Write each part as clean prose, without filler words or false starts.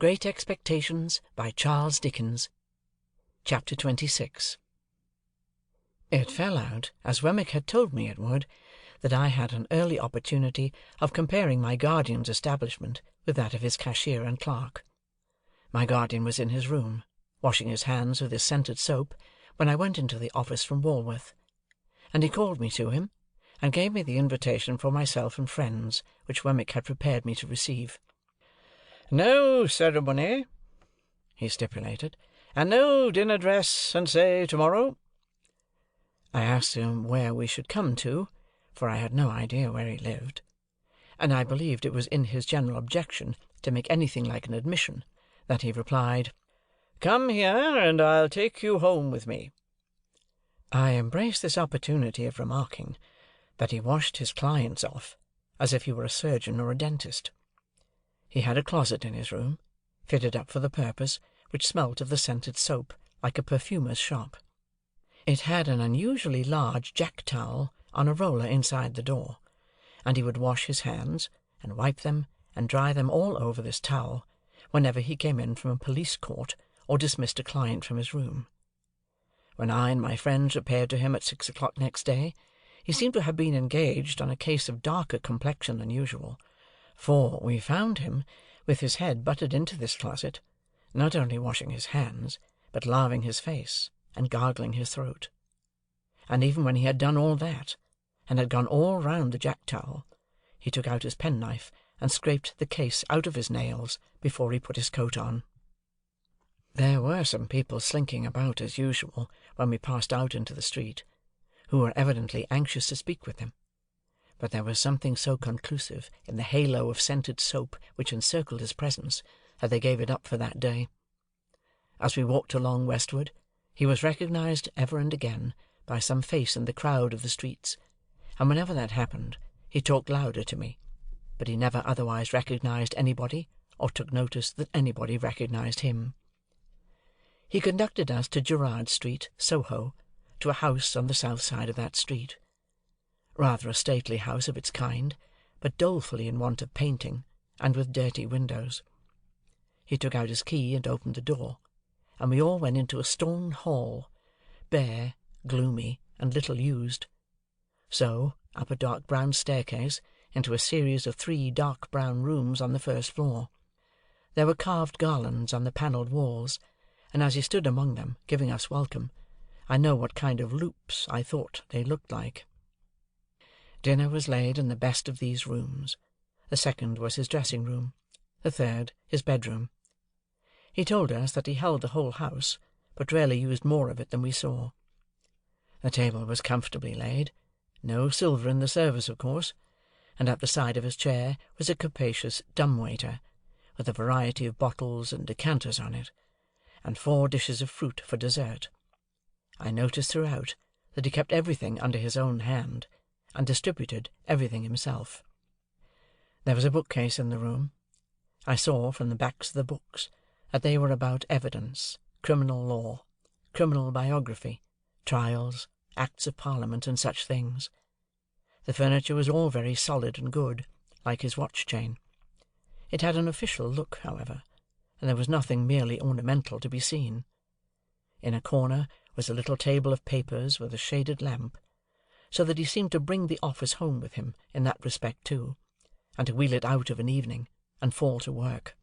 Great Expectations by Charles Dickens. Chapter 26. It fell out, as Wemmick had told me it would, that I had an early opportunity of comparing my guardian's establishment with that of his cashier and clerk. My guardian was in his room, washing his hands with his scented soap, when I went into the office from Walworth, and he called me to him, and gave me the invitation for myself and friends, which Wemmick had prepared me to receive. "No ceremony," he stipulated, "and no dinner dress and say to-morrow." I asked him where we should come to, for I had no idea where he lived, and I believed it was in his general objection to make anything like an admission, that he replied, "Come here, and I'll take you home with me." I embraced this opportunity of remarking that he washed his clients off, as if he were a surgeon or a dentist. He had a closet in his room, fitted up for the purpose, which smelt of the scented soap, like a perfumer's shop. It had an unusually large jack-towel on a roller inside the door, and he would wash his hands, and wipe them, and dry them all over this towel, whenever he came in from a police court, or dismissed a client from his room. When I and my friends repaired to him at 6 o'clock next day, he seemed to have been engaged on a case of darker complexion than usual, for we found him, with his head butted into this closet, not only washing his hands, but laving his face, and gargling his throat. And even when he had done all that, and had gone all round the jack-towel, he took out his penknife and scraped the case out of his nails before he put his coat on. There were some people slinking about as usual when we passed out into the street, who were evidently anxious to speak with him, but there was something so conclusive in the halo of scented soap which encircled his presence, that they gave it up for that day. As we walked along westward, he was recognized ever and again by some face in the crowd of the streets, and whenever that happened, he talked louder to me, but he never otherwise recognized anybody, or took notice that anybody recognized him. He conducted us to Gerrard Street, Soho, to a house on the south side of that street. Rather a stately house of its kind, but dolefully in want of painting, and with dirty windows. He took out his key and opened the door, and we all went into a stone hall, bare, gloomy, and little used. So, up a dark brown staircase, into a series of 3 dark brown rooms on the first floor. There were carved garlands on the panelled walls, and as he stood among them, giving us welcome, I know what kind of loops I thought they looked like. Dinner was laid in the best of these rooms. The second was his dressing-room, the third his bedroom. He told us that he held the whole house, but rarely used more of it than we saw. The table was comfortably laid, no silver in the service of course, and at the side of his chair was a capacious dumb-waiter, with a variety of bottles and decanters on it, and 4 dishes of fruit for dessert. I noticed throughout that he kept everything under his own hand, and distributed everything himself. There was a bookcase in the room. I saw, from the backs of the books, that they were about evidence, criminal law, criminal biography, trials, acts of Parliament, and such things. The furniture was all very solid and good, like his watch-chain. It had an official look, however, and there was nothing merely ornamental to be seen. In a corner was a little table of papers with a shaded lamp, so that he seemed to bring the office home with him in that respect too, and to wheel it out of an evening, and fall to work.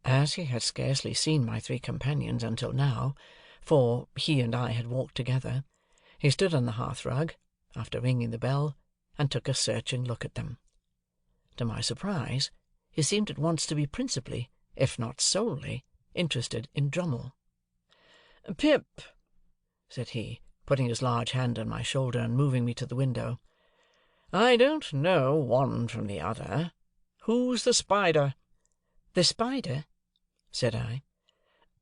As he had scarcely seen my 3 companions until now, for he and I had walked together, he stood on the hearth-rug, after ringing the bell, and took a searching look at them. To my surprise, he seemed at once to be principally, if not solely, interested in Drummle. "Pip," said he, putting his large hand on my shoulder, and moving me to the window, "I don't know one from the other. Who's the spider?" "The spider?" said I.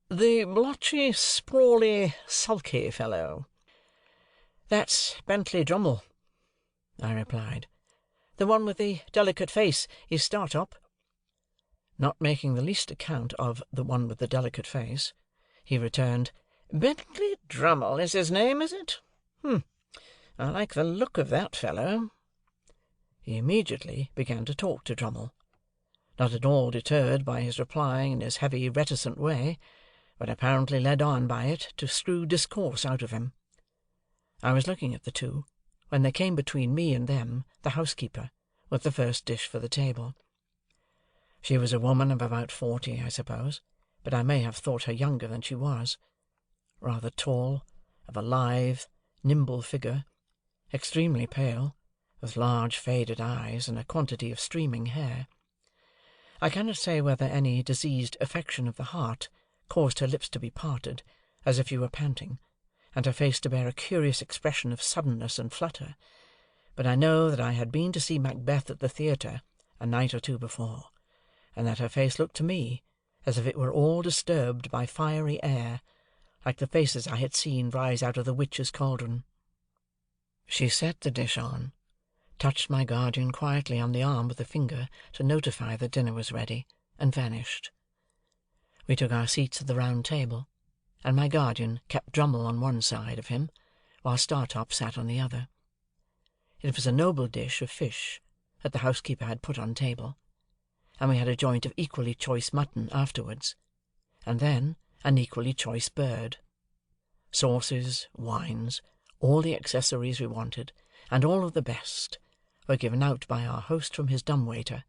"The blotchy, sprawly, sulky fellow." "That's Bentley Drummle," I replied. "The one with the delicate face is Startop." Not making the least account of the one with the delicate face, he returned, "Bentley Drummle is his name, is it? I like the look of that fellow." He immediately began to talk to Drummle. not at all deterred by his replying in his heavy, reticent way, but apparently led on by it to screw discourse out of him. I was looking at the two, when there came between me and them the housekeeper, with the first dish for the table. She was a woman of about 40, I suppose, but I may have thought her younger than she was. Rather tall, of a lithe, nimble figure, extremely pale, with large faded eyes and a quantity of streaming hair. I cannot say whether any diseased affection of the heart caused her lips to be parted, as if she were panting, and her face to bear a curious expression of suddenness and flutter, but I know that I had been to see Macbeth at the theatre a night or two before, and that her face looked to me as if it were all disturbed by fiery air, like the faces I had seen rise out of the witch's cauldron. She set the dish on, touched my guardian quietly on the arm with a finger to notify that dinner was ready, and vanished. We took our seats at the round table, and my guardian kept Drummle on one side of him, while Startop sat on the other. It was a noble dish of fish that the housekeeper had put on table, and we had a joint of equally choice mutton afterwards, and then an equally choice bird. Sauces, wines, all the accessories we wanted, and all of the best, were given out by our host from his dumb-waiter,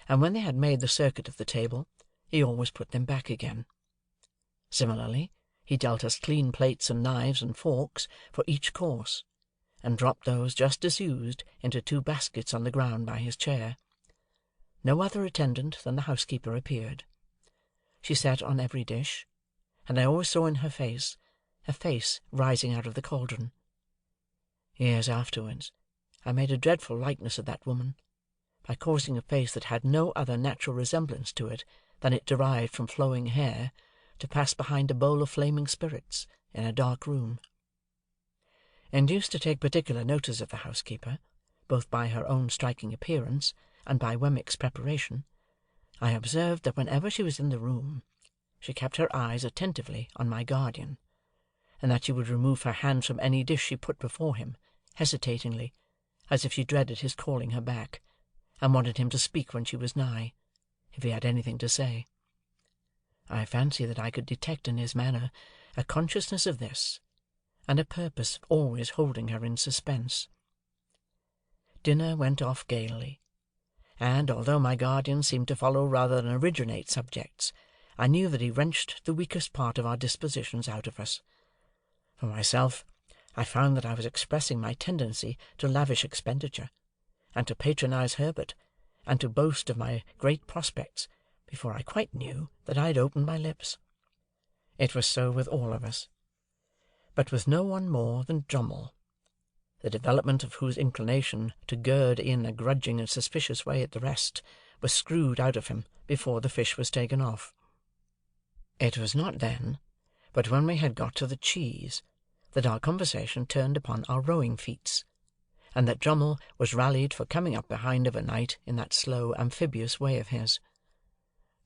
and when they had made the circuit of the table, he always put them back again. Similarly, he dealt us clean plates and knives and forks for each course, and dropped those just disused into 2 baskets on the ground by his chair. No other attendant than the housekeeper appeared. She sat on every dish, and I always saw in her face a face rising out of the cauldron. Years afterwards, I made a dreadful likeness of that woman, by causing a face that had no other natural resemblance to it than it derived from flowing hair, to pass behind a bowl of flaming spirits in a dark room. Induced to take particular notice of the housekeeper, both by her own striking appearance and by Wemmick's preparation, I observed that whenever she was in the room, she kept her eyes attentively on my guardian, and that she would remove her hands from any dish she put before him, hesitatingly, as if she dreaded his calling her back, and wanted him to speak when she was nigh, if he had anything to say. I fancy that I could detect in his manner a consciousness of this, and a purpose of always holding her in suspense. Dinner went off gaily, and, although my guardian seemed to follow rather than originate subjects, I knew that he wrenched the weakest part of our dispositions out of us. For myself, I found that I was expressing my tendency to lavish expenditure, and to patronize Herbert, and to boast of my great prospects, before I quite knew that I had opened my lips. It was so with all of us, but with no one more than Drummle, the development of whose inclination to gird in a grudging and suspicious way at the rest was screwed out of him before the fish was taken off. It was not then, but when we had got to the cheese, that our conversation turned upon our rowing feats, and that Drummle was rallied for coming up behind of a night in that slow, amphibious way of his.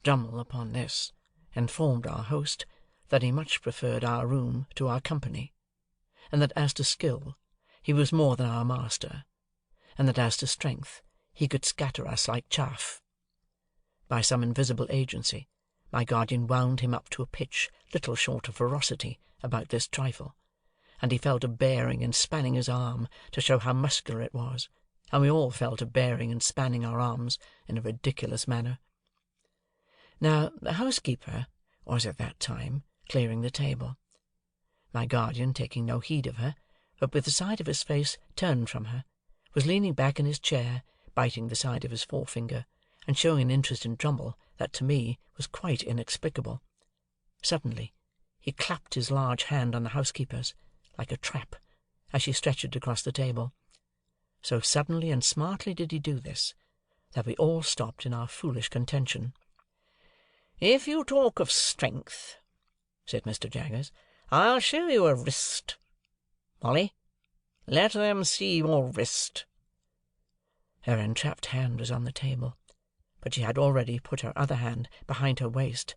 Drummle, upon this, informed our host that he much preferred our room to our company, and that as to skill he was more than our master, and that as to strength he could scatter us like chaff. By some invisible agency, my guardian wound him up to a pitch little short of ferocity about this trifle, and he fell to bearing and spanning his arm to show how muscular it was, and we all fell to bearing and spanning our arms in a ridiculous manner. Now, the housekeeper was at that time clearing the table. My guardian, taking no heed of her, but with the side of his face turned from her, was leaning back in his chair, biting the side of his forefinger, and showing an interest in Drummle that to me was quite inexplicable. Suddenly, he clapped his large hand on the housekeeper's, like a trap, as she stretched it across the table. So suddenly and smartly did he do this, that we all stopped in our foolish contention. "If you talk of strength," said Mr. Jaggers, "I'll show you a wrist. Molly, let them see your wrist." Her entrapped hand was on the table, but she had already put her other hand behind her waist.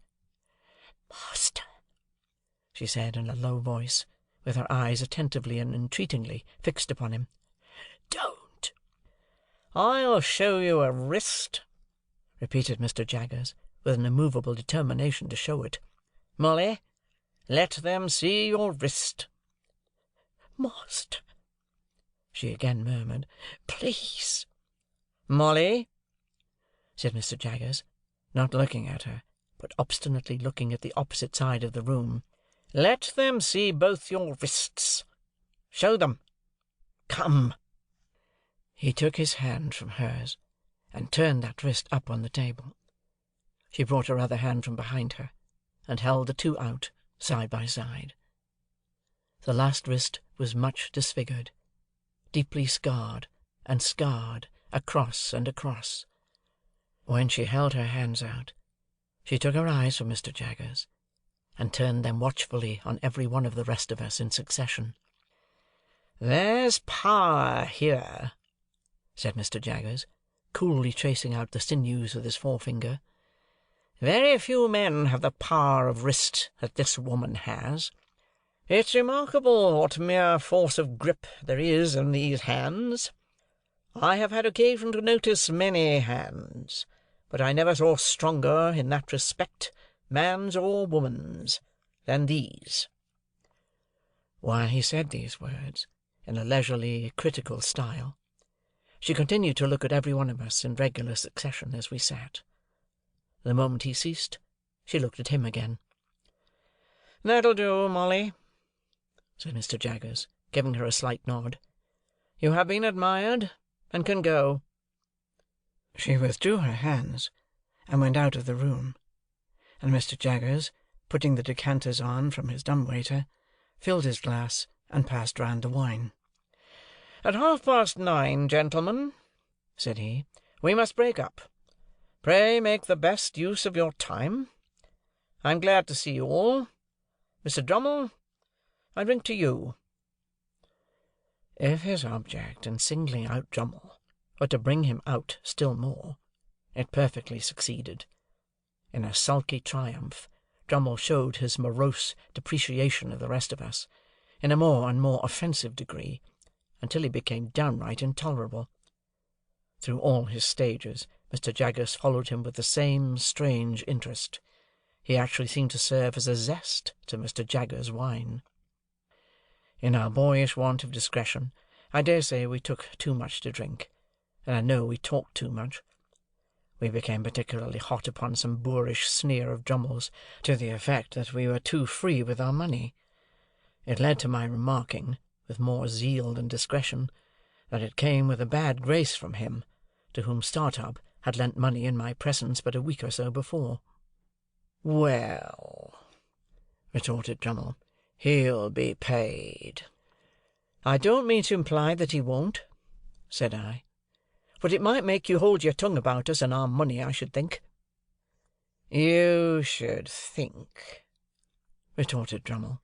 "Master," she said in a low voice, with her eyes attentively and entreatingly fixed upon him, "don't." "I'll show you a wrist," repeated Mr. Jaggers, with an immovable determination to show it. "Molly, let them see your wrist." "Master," she again murmured, "please." "Molly," said Mr. Jaggers, not looking at her, but obstinately looking at the opposite side of the room, "let them see both your wrists. Show them. Come." He took his hand from hers, and turned that wrist up on the table. She brought her other hand from behind her, and held the two out, side by side. The last wrist was much disfigured, deeply scarred, and scarred across and across. When she held her hands out, she took her eyes from Mr. Jaggers, and turned them watchfully on every one of the rest of us in succession. "There's power here," said Mr. Jaggers, coolly tracing out the sinews with his forefinger. "Very few men have the power of wrist that this woman has. It's remarkable what mere force of grip there is in these hands. I have had occasion to notice many hands, but I never saw stronger in that respect, man's or woman's, than these." While he said these words, in a leisurely, critical style, she continued to look at every one of us in regular succession as we sat. The moment he ceased, she looked at him again. "That'll do, Molly," said Mr. Jaggers, giving her a slight nod. "You have been admired, and can go." She withdrew her hands, and went out of the room, and Mr. Jaggers, putting the decanters on from his dumb-waiter, filled his glass, and passed round the wine. "At 9:30, gentlemen," said he, "we must break up. Pray make the best use of your time. I am glad to see you all. Mr. Drummle, I drink to you." If his object in singling out Drummle were to bring him out still more, it perfectly succeeded. In a sulky triumph, Drummle showed his morose depreciation of the rest of us, in a more and more offensive degree, until he became downright intolerable. Through all his stages, Mr. Jaggers followed him with the same strange interest. He actually seemed to serve as a zest to Mr. Jaggers' wine. In our boyish want of discretion, I dare say we took too much to drink, and I know we talked too much. We became particularly hot upon some boorish sneer of Drummle's, to the effect that we were too free with our money. It led to my remarking, with more zeal than discretion, that it came with a bad grace from him, to whom Startup had lent money in my presence but a week or so before. "Well," retorted Drummle, "he'll be paid." "I don't mean to imply that he won't," said I, "but it might make you hold your tongue about us and our money, I should think." "You should think," retorted Drummle.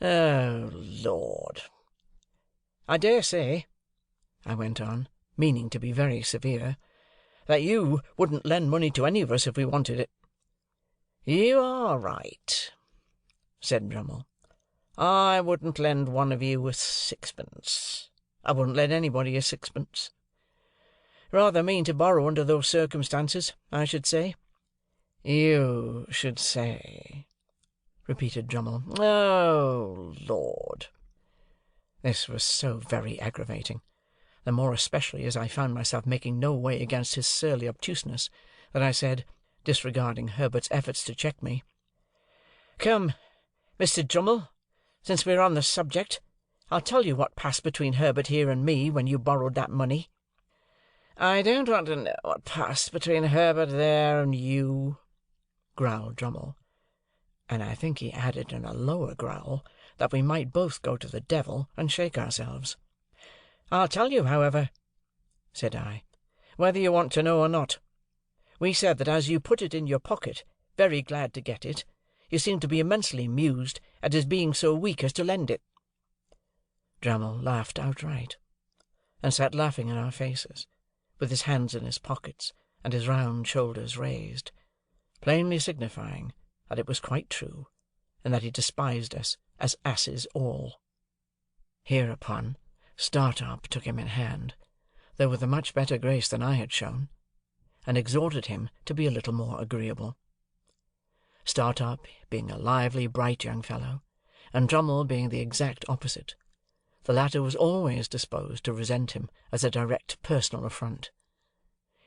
"Oh, Lord!" "I dare say," I went on, meaning to be very severe, "that you wouldn't lend money to any of us if we wanted it." "You are right," said Drummle. "I wouldn't lend one of you a sixpence. I wouldn't lend anybody a sixpence. Rather mean to borrow under those circumstances, I should say." "You should say," repeated Drummle. "Oh, Lord!" This was so very aggravating, the more especially as I found myself making no way against his surly obtuseness, that I said, disregarding Herbert's efforts to check me, "Come, Mr. Drummle, since we are on the subject, I'll tell you what passed between Herbert here and me when you borrowed that money." "I don't want to know what passed between Herbert there and you," growled Drummle, and I think he added in a lower growl that we might both go to the devil and shake ourselves. "I'll tell you, however," said I, "whether you want to know or not. We said that as you put it in your pocket, very glad to get it, you seemed to be immensely amused at his being so weak as to lend it." Drummle laughed outright, and sat laughing in our faces, with his hands in his pockets, and his round shoulders raised, plainly signifying that it was quite true, and that he despised us as asses all. Hereupon, Startup took him in hand, though with a much better grace than I had shown, and exhorted him to be a little more agreeable. Startup being a lively, bright young fellow, and Drummle being the exact opposite, the latter was always disposed to resent him as a direct personal affront.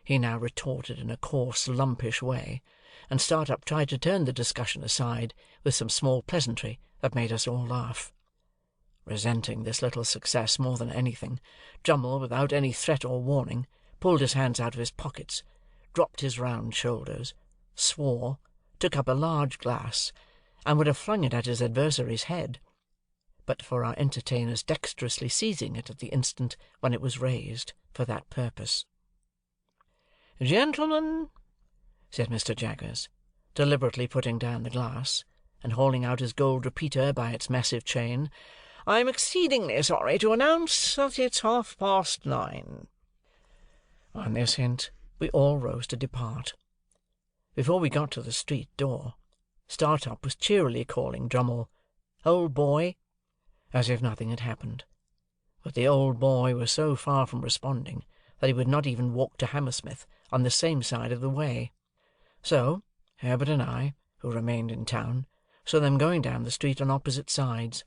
He now retorted in a coarse, lumpish way, and Startup tried to turn the discussion aside with some small pleasantry that made us all laugh. Resenting this little success more than anything, Drummle, without any threat or warning, pulled his hands out of his pockets, dropped his round shoulders, swore, took up a large glass, and would have flung it at his adversary's head, but for our entertainer's dexterously seizing it at the instant when it was raised for that purpose. "Gentlemen," said Mr. Jaggers, deliberately putting down the glass, and hauling out his gold repeater by its massive chain, "I am exceedingly sorry to announce that it's 9:30. On this hint, we all rose to depart. Before we got to the street door, Startup was cheerily calling Drummle "old boy," as if nothing had happened. But the old boy was so far from responding that he would not even walk to Hammersmith on the same side of the way. So, Herbert and I, who remained in town, saw them going down the street on opposite sides,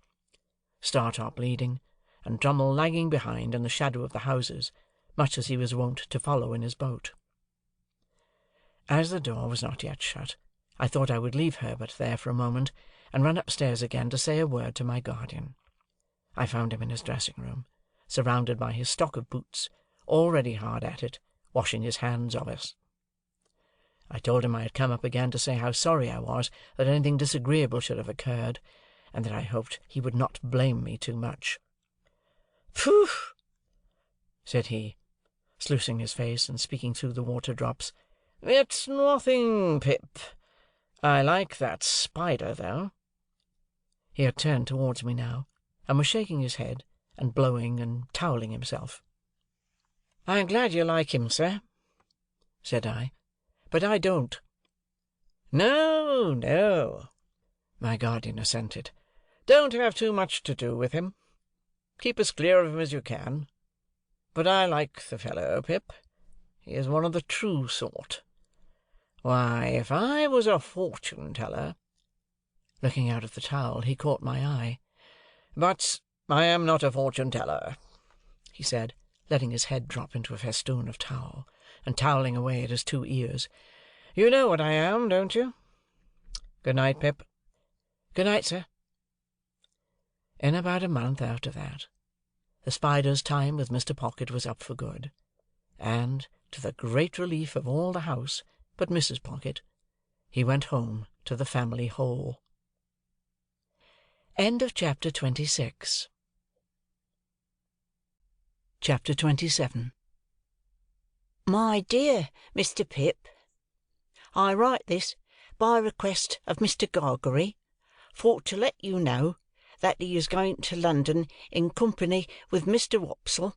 Startup leading, and Drummle lagging behind in the shadow of the houses, much as he was wont to follow in his boat. As the door was not yet shut, I thought I would leave Herbert there for a moment, and run upstairs again to say a word to my guardian. I found him in his dressing-room, surrounded by his stock of boots, already hard at it, washing his hands of us. I told him I had come up again to say how sorry I was that anything disagreeable should have occurred, and that I hoped he would not blame me too much. "Pooh!" said he, sluicing his face and speaking through the water-drops. "It's nothing, Pip. I like that spider, though." He had turned towards me now, and was shaking his head, and blowing and towelling himself. "I am glad you like him, sir," said I, "but I don't." "No, no," my guardian assented. "Don't have too much to do with him. Keep as clear of him as you can. But I like the fellow, Pip. He is one of the true sort. Why, if I was a fortune-teller—" Looking out of the towel, he caught my eye. "But I am not a fortune-teller," he said, letting his head drop into a festoon of towel, and towelling away at his 2 ears. "You know what I am, don't you? Good night, Pip." "Good night, sir." In about a month after that, the Spider's time with Mr. Pocket was up for good, and, to the great relief of all the house but Mrs. Pocket, he went home to the family whole. Chapter 26. Chapter 27. My dear Mr. Pip, I write this by request of Mr. Gargery, for to let you know that he is going to London in company with Mr. Wopsle,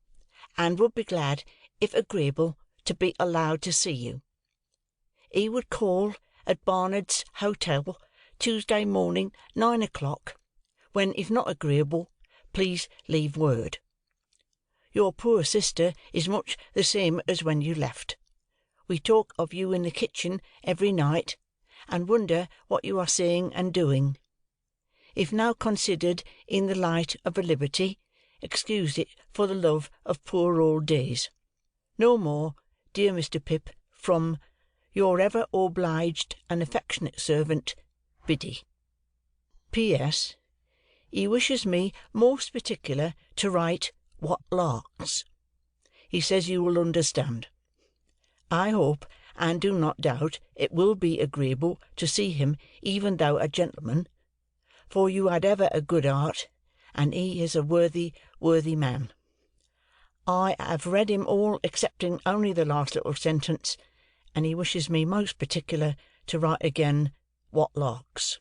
and would be glad, if agreeable, to be allowed to see you. He would call at Barnard's Hotel Tuesday morning 9 o'clock, when, if not agreeable, please leave word. Your poor sister is much the same as when you left. We talk of you in the kitchen every night, and wonder what you are saying and doing. If now considered in the light of a liberty, excuse it for the love of poor old days. No more, dear Mr. Pip, from your ever obliged and affectionate servant, Biddy. P.S. He wishes me most particular to write what larks. He says you will understand. I hope and do not doubt it will be agreeable to see him, even though a gentleman, for you had ever a good heart, and he is a worthy, worthy man. I have read him all excepting only the last little sentence, and he wishes me most particular to write again what larks.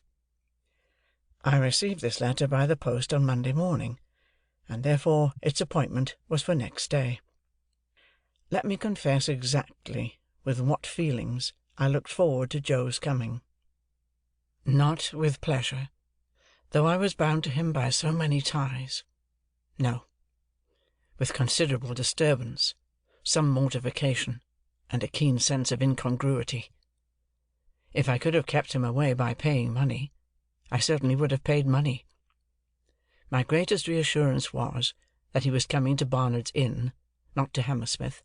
I received this letter by the post on Monday morning, and therefore its appointment was for next day. Let me confess exactly with what feelings I looked forward to Joe's coming. Not with pleasure, though I was bound to him by so many ties. No. With considerable disturbance, some mortification, and a keen sense of incongruity. If I could have kept him away by paying money, I certainly would have paid money. My greatest reassurance was, that he was coming to Barnard's Inn, not to Hammersmith,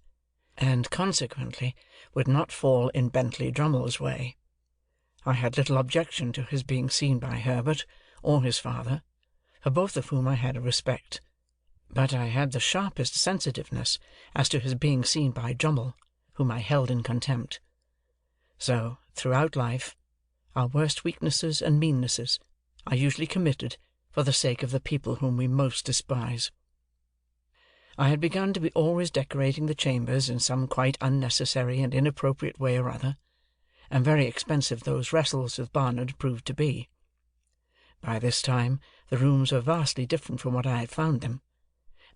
and consequently would not fall in Bentley Drummle's way. I had little objection to his being seen by Herbert, or his father, for both of whom I had a respect, but I had the sharpest sensitiveness as to his being seen by Drummle, whom I held in contempt. So, throughout life, our worst weaknesses and meannesses are usually committed for the sake of the people whom we most despise. I had begun to be always decorating the chambers in some quite unnecessary and inappropriate way or other, and very expensive those wrestles with Barnard proved to be. By this time the rooms were vastly different from what I had found them,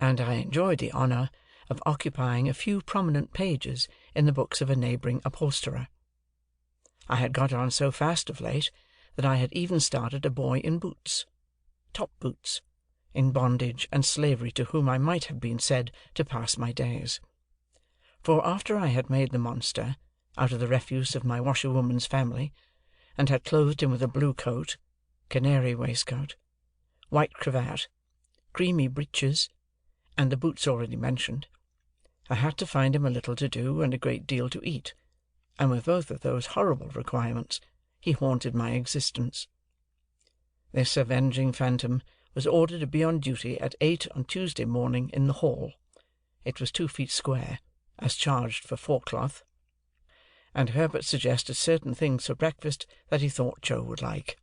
and I enjoyed the honour of occupying a few prominent pages in the books of a neighbouring upholsterer. I had got on so fast of late, that I had even started a boy in boots, top boots, in bondage and slavery, to whom I might have been said to pass my days. For after I had made the monster, out of the refuse of my washerwoman's family, and had clothed him with a blue coat, canary waistcoat, white cravat, creamy breeches, and the boots already mentioned, I had to find him a little to do and a great deal to eat, and with both of those horrible requirements he haunted my existence. This avenging phantom was ordered to be on duty at 8 on Tuesday morning in the hall. It was 2 feet square, as charged for 4-cloth, and Herbert suggested certain things for breakfast that he thought Joe would like.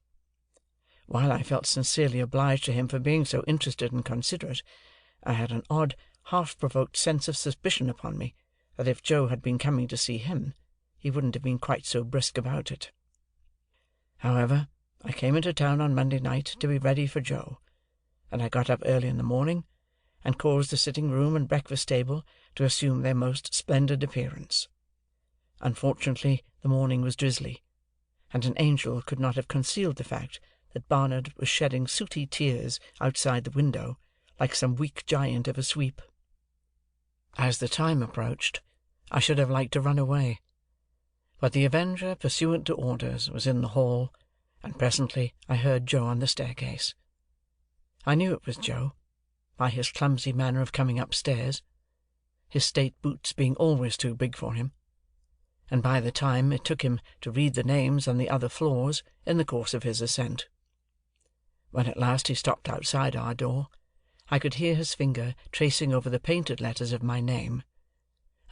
While I felt sincerely obliged to him for being so interested and considerate, I had an odd, half-provoked sense of suspicion upon me, that if Joe had been coming to see him, he wouldn't have been quite so brisk about it. However, I came into town on Monday night to be ready for Joe, and I got up early in the morning, and caused the sitting-room and breakfast-table to assume their most splendid appearance. Unfortunately, the morning was drizzly, and an angel could not have concealed the fact that Barnard was shedding sooty tears outside the window, like some weak giant of a sweep. As the time approached, I should have liked to run away, but the avenger, pursuant to orders, was in the hall, and presently I heard Joe on the staircase. I knew it was Joe, by his clumsy manner of coming upstairs, his state boots being always too big for him, and by the time it took him to read the names on the other floors in the course of his ascent. When at last he stopped outside our door, I could hear his finger tracing over the painted letters of my name,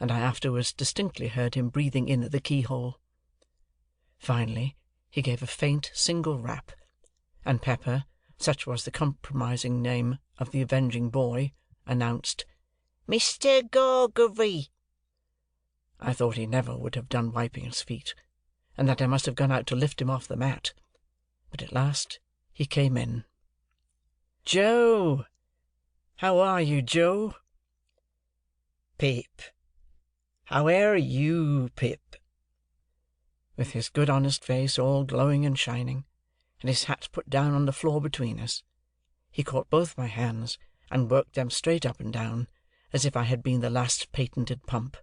and I afterwards distinctly heard him breathing in at the keyhole. Finally, he gave a faint single rap, and Pepper, such was the compromising name of the avenging boy, announced, "Mr. Gargery." I thought he never would have done wiping his feet, and that I must have gone out to lift him off the mat, but at last he came in. "Joe! How are you, Joe?" "Pip! How air you, Pip?" With his good honest face all glowing and shining, and his hat put down on the floor between us, he caught both my hands and worked them straight up and down, as if I had been the last patented pump.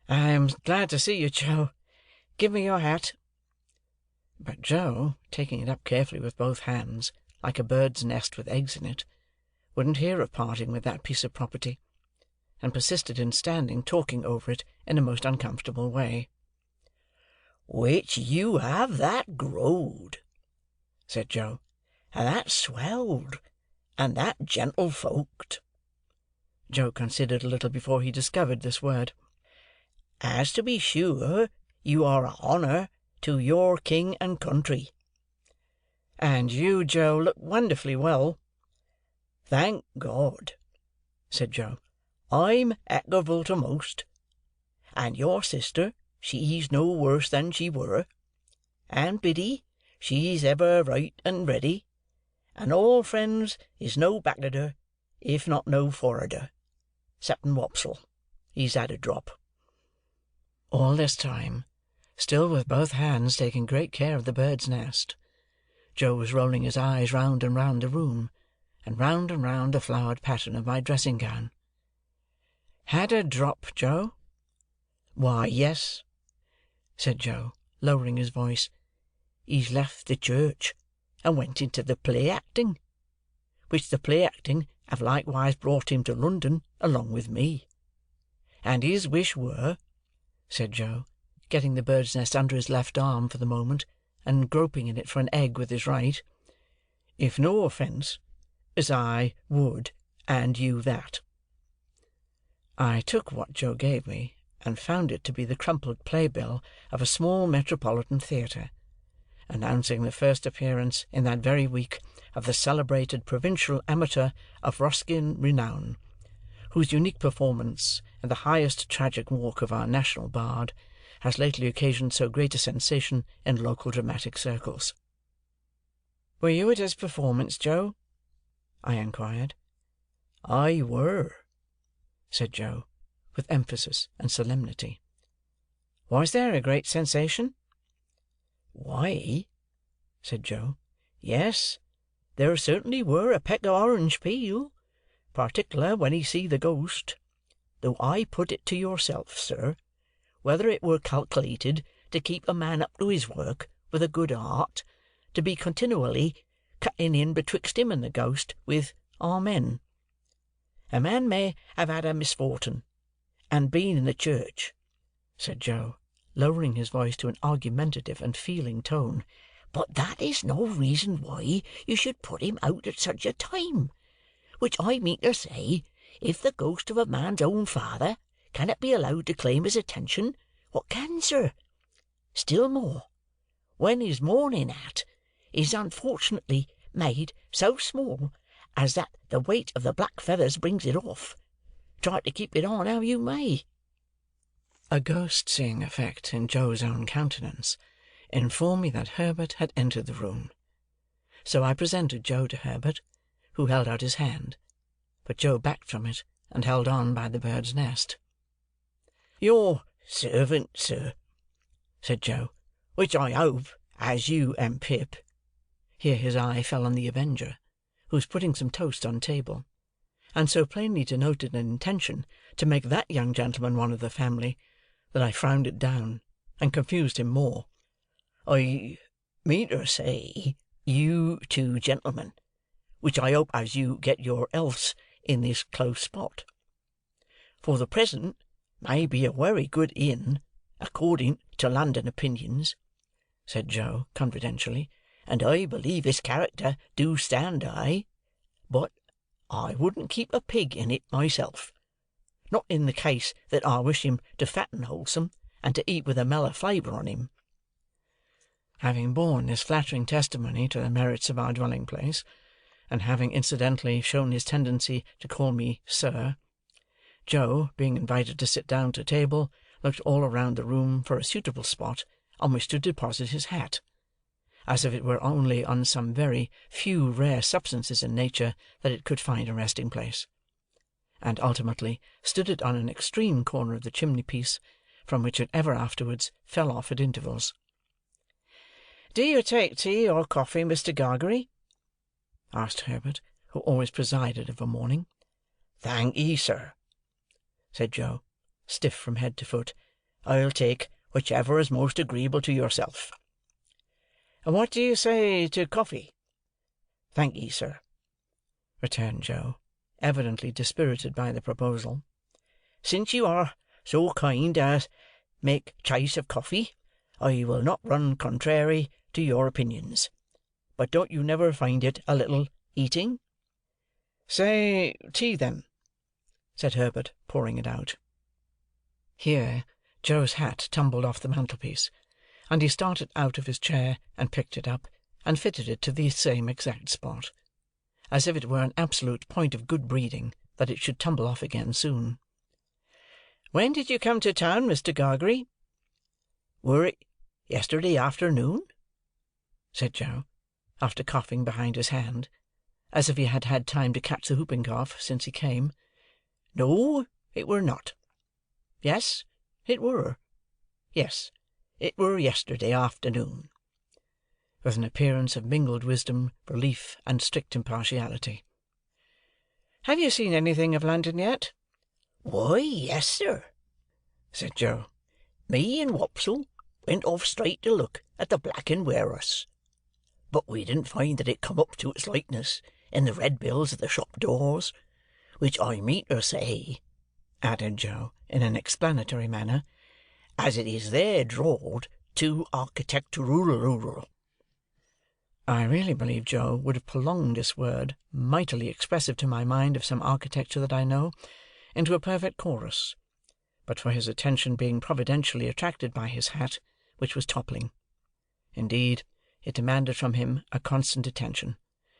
"I am glad to see you, Joe. Give me your hat." But Joe, taking it up carefully with both hands, like a bird's nest with eggs in it, wouldn't hear of parting with that piece of property, and persisted in standing talking over it in a most uncomfortable way. "Which you have that growed," said Joe, "and that swelled, and that gentlefolked." Joe considered a little before he discovered this word. "As to be sure, you are a honour to your king and country." "And you, Joe, look wonderfully well." "Thank God," said Joe, "I'm equable to most. And your sister, she's no worse than she were. And Biddy, she's ever right and ready. And all friends is no back'ard her, if not no for'ard her. 'Ceptin Wopsle, he's had a drop." All this time, still with both hands taking great care of the bird's nest, Joe was rolling his eyes round and round the room, and round the flowered pattern of my dressing-gown. "Had a drop, Joe?" "Why, yes," said Joe, lowering his voice. "He's left the church, and went into the play-acting, which the play-acting have likewise brought him to London along with me. And his wish were," said Joe, getting the bird's nest under his left arm for the moment, and groping in it for an egg with his right, "if no offence, as I would hand you that." I took what Joe gave me, and found it to be the crumpled playbill of a small metropolitan theatre, announcing the first appearance in that very week of the celebrated provincial amateur of Ruskin renown, whose unique performance in the highest tragic walk of our national bard has lately occasioned so great a sensation in local dramatic circles. "Were you at his performance, Joe?" I inquired. "I were," said Joe, with emphasis and solemnity. "Was there a great sensation?" "Why," said Joe, "yes, there certainly were a peck of orange peel, particular when he see the ghost, though I put it to yourself, sir, whether it were calculated to keep a man up to his work with a good heart, to be continually cutting in betwixt him and the ghost with Amen. A man may have had a misfortun, and been in the church," said Joe, lowering his voice to an argumentative and feeling tone, "but that is no reason why you should put him out at such a time. Which I mean to say, if the ghost of a man's own father cannot be allowed to claim his attention, what can, sir? Still more, when his mourning hat is unfortunately made so small as that the weight of the black feathers brings it off, try to keep it on how you may." A ghost-seeing effect in Joe's own countenance informed me that Herbert had entered the room. So I presented Joe to Herbert, who held out his hand, but Joe backed from it, and held on by the bird's nest. "Your servant, sir," said Joe, "which I hope as you and Pip—" Here his eye fell on the Avenger, who was putting some toast on table, and so plainly denoted an intention to make that young gentleman one of the family, that I frowned it down, and confused him more. "I mean to say, you two gentlemen, which I hope as you get your healths in this close spot. For the present may be a wery good inn, according to London opinions," said Joe, confidentially, "and I believe his character do stand high, but I wouldn't keep a pig in it myself. Not in the case that I wish him to fatten wholesome, and to eat with a mellow flavour on him." Having borne this flattering testimony to the merits of our dwelling-place, and having incidentally shown his tendency to call me sir, Joe, being invited to sit down to table, looked all around the room for a suitable spot on which to deposit his hat, as if it were only on some very few rare substances in nature that it could find a resting-place, and ultimately stood it on an extreme corner of the chimney-piece, from which it ever afterwards fell off at intervals. "Do you take tea or coffee, Mr. Gargery?" asked Herbert, who always presided of a morning. "Thank'ee, sir," said Joe, stiff from head to foot. "I'll take whichever is most agreeable to yourself." "And what do you say to coffee?" "Thank'ee, sir," returned Joe, evidently dispirited by the proposal. "Since you are so kind as make choice of coffee, I will not run contrary to your opinions. But don't you never find it a little eating?" "Say tea, then," said Herbert, pouring it out. Here Joe's hat tumbled off the mantelpiece, and he started out of his chair, and picked it up, and fitted it to the same exact spot, as if it were an absolute point of good breeding that it should tumble off again soon. "When did you come to town, Mr. Gargery?" "Were it yesterday afternoon?" said Joe, after coughing behind his hand, as if he had had time to catch the whooping cough since he came. "No, it were not. Yes, it were. Yes, it were yesterday afternoon," with an appearance of mingled wisdom, relief, and strict impartiality. "Have you seen anything of London yet?" "Why, yes, sir," said Joe, me and Wopsle went off straight to look at the blackened ware'us, but we didn't find that it come up to its likeness in the red bills of the shop doors, which I mean to say," added Joe, in an explanatory manner, "as it is there drawed to architectural." I really believe Joe would have prolonged this word, mightily expressive to my mind of some architecture that I know, into a perfect chorus, but for his attention being providentially attracted by his hat, which was toppling. Indeed, it demanded from him a constant attention,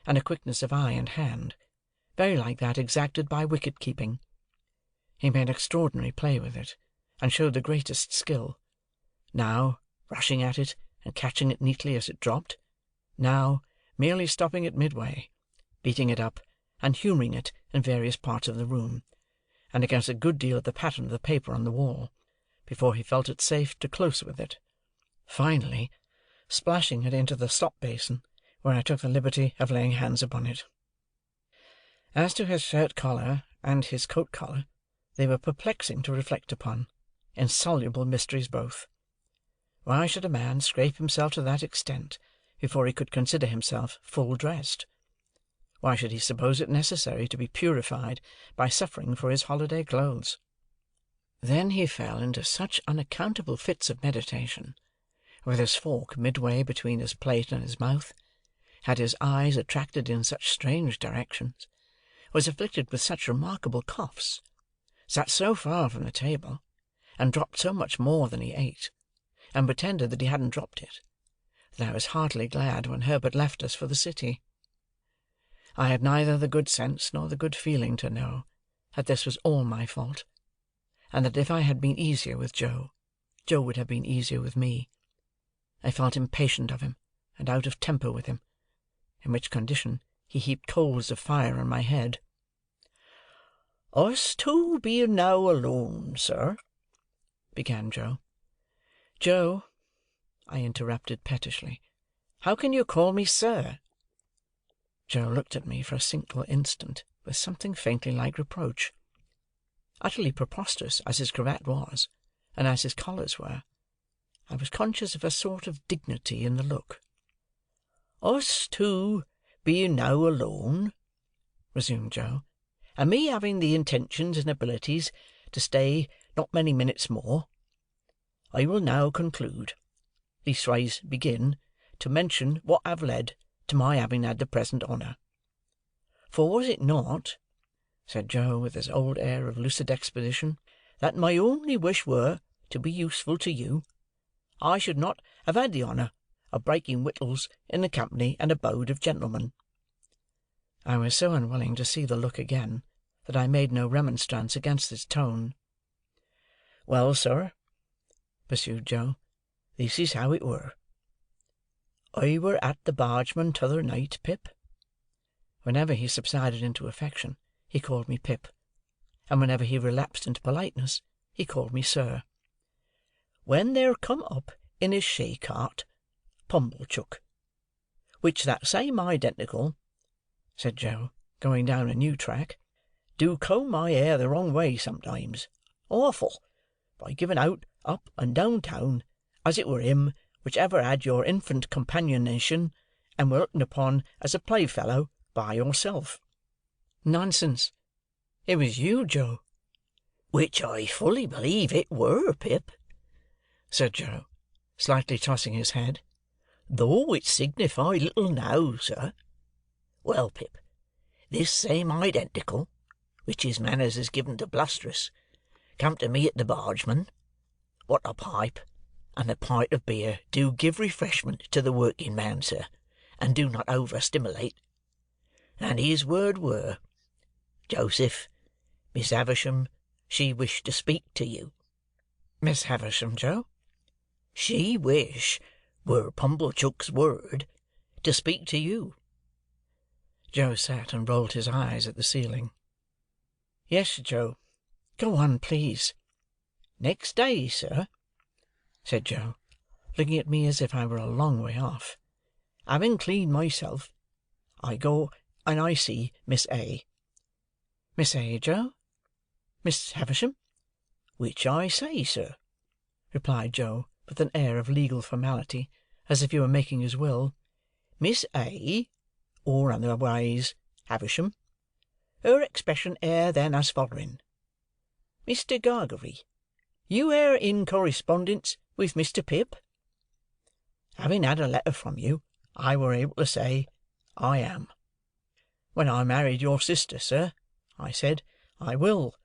and a quickness of eye and hand, very like that exacted by wicket-keeping. He made extraordinary play with it, and showed the greatest skill; now, rushing at it, and catching it neatly as it dropped; now, merely stopping it midway, beating it up, and humouring it in various parts of the room, and against a good deal of the pattern of the paper on the wall, before he felt it safe to close with it; finally, splashing it into the slop-basin, where I took the liberty of laying hands upon it. As to his shirt-collar and his coat-collar, they were perplexing to reflect upon, insoluble mysteries both. Why should a man scrape himself to that extent before he could consider himself full dressed? Why should he suppose it necessary to be purified by suffering for his holiday clothes? Then he fell into such unaccountable fits of meditation, with his fork midway between his plate and his mouth, had his eyes attracted in such strange directions, was afflicted with such remarkable coughs, sat so far from the table, and dropped so much more than he ate, and pretended that he hadn't dropped it, that I was heartily glad when Herbert left us for the city. I had neither the good sense nor the good feeling to know that this was all my fault, and that if I had been easier with Joe, Joe would have been easier with me. I felt impatient of him, and out of temper with him, in which condition he heaped coals of fire on my head. "Us two being now alone, sir," began Joe. "Joe," I interrupted pettishly, "how can you call me sir?" Joe looked at me for a single instant with something faintly like reproach. Utterly preposterous as his cravat was, and as his collars were, I was conscious of a sort of dignity in the look. "Us two being now alone," resumed Joe, "and me having the intentions and abilities to stay not many minutes more, I will now conclude, leastways begin, to mention what have led to my having had the present honour. For was it not," said Joe, with his old air of lucid exposition, "that my only wish were to be useful to you, I should not have had the honour of breaking wittles in the company and abode of gentlemen." I was so unwilling to see the look again, that I made no remonstrance against its tone. "Well, sir," pursued Joe, "this is how it were. I were at the Bargeman t'other night, Pip." Whenever he subsided into affection, he called me Pip, and whenever he relapsed into politeness, he called me sir. "When there come up in his shay-cart, Pumblechook, which that same identical," said Joe, going down a new track, "do comb my hair the wrong way sometimes, awful, by giving out up and down town, as it were him which ever had your infant companionation, and were looked upon as a playfellow by yourself." "Nonsense! It was you, Joe." "Which I fully believe it were, Pip," said Joe, slightly tossing his head, "though it signify little now, sir. Well, Pip, this same identical, which his manners is given to blusterous, come to me at the Bargeman, what a pipe and a pint of beer do give refreshment to the working man, sir, and do not over-stimulate. And his word were, 'Joseph, Miss Havisham, she wished to speak to you.'" "Miss Havisham, Joe?" "She wish," were Pumblechook's word, "to speak to you." Joe sat and rolled his eyes at the ceiling. "Yes, Joe. Go on, please." "Next day, sir," said Joe, looking at me as if I were a long way off, "having cleaned myself, I go and I see Miss A." "Miss A, Joe? Miss Havisham?" "Which I say, sir." replied Joe, with an air of legal formality, as if he were making his will. "Miss A., or otherwise Havisham, her expression air then as following: Mr. Gargery, you air in correspondence with Mr. Pip? Having had a letter from you, I were able to say, I am. When I married your sister, sir, I said, I will,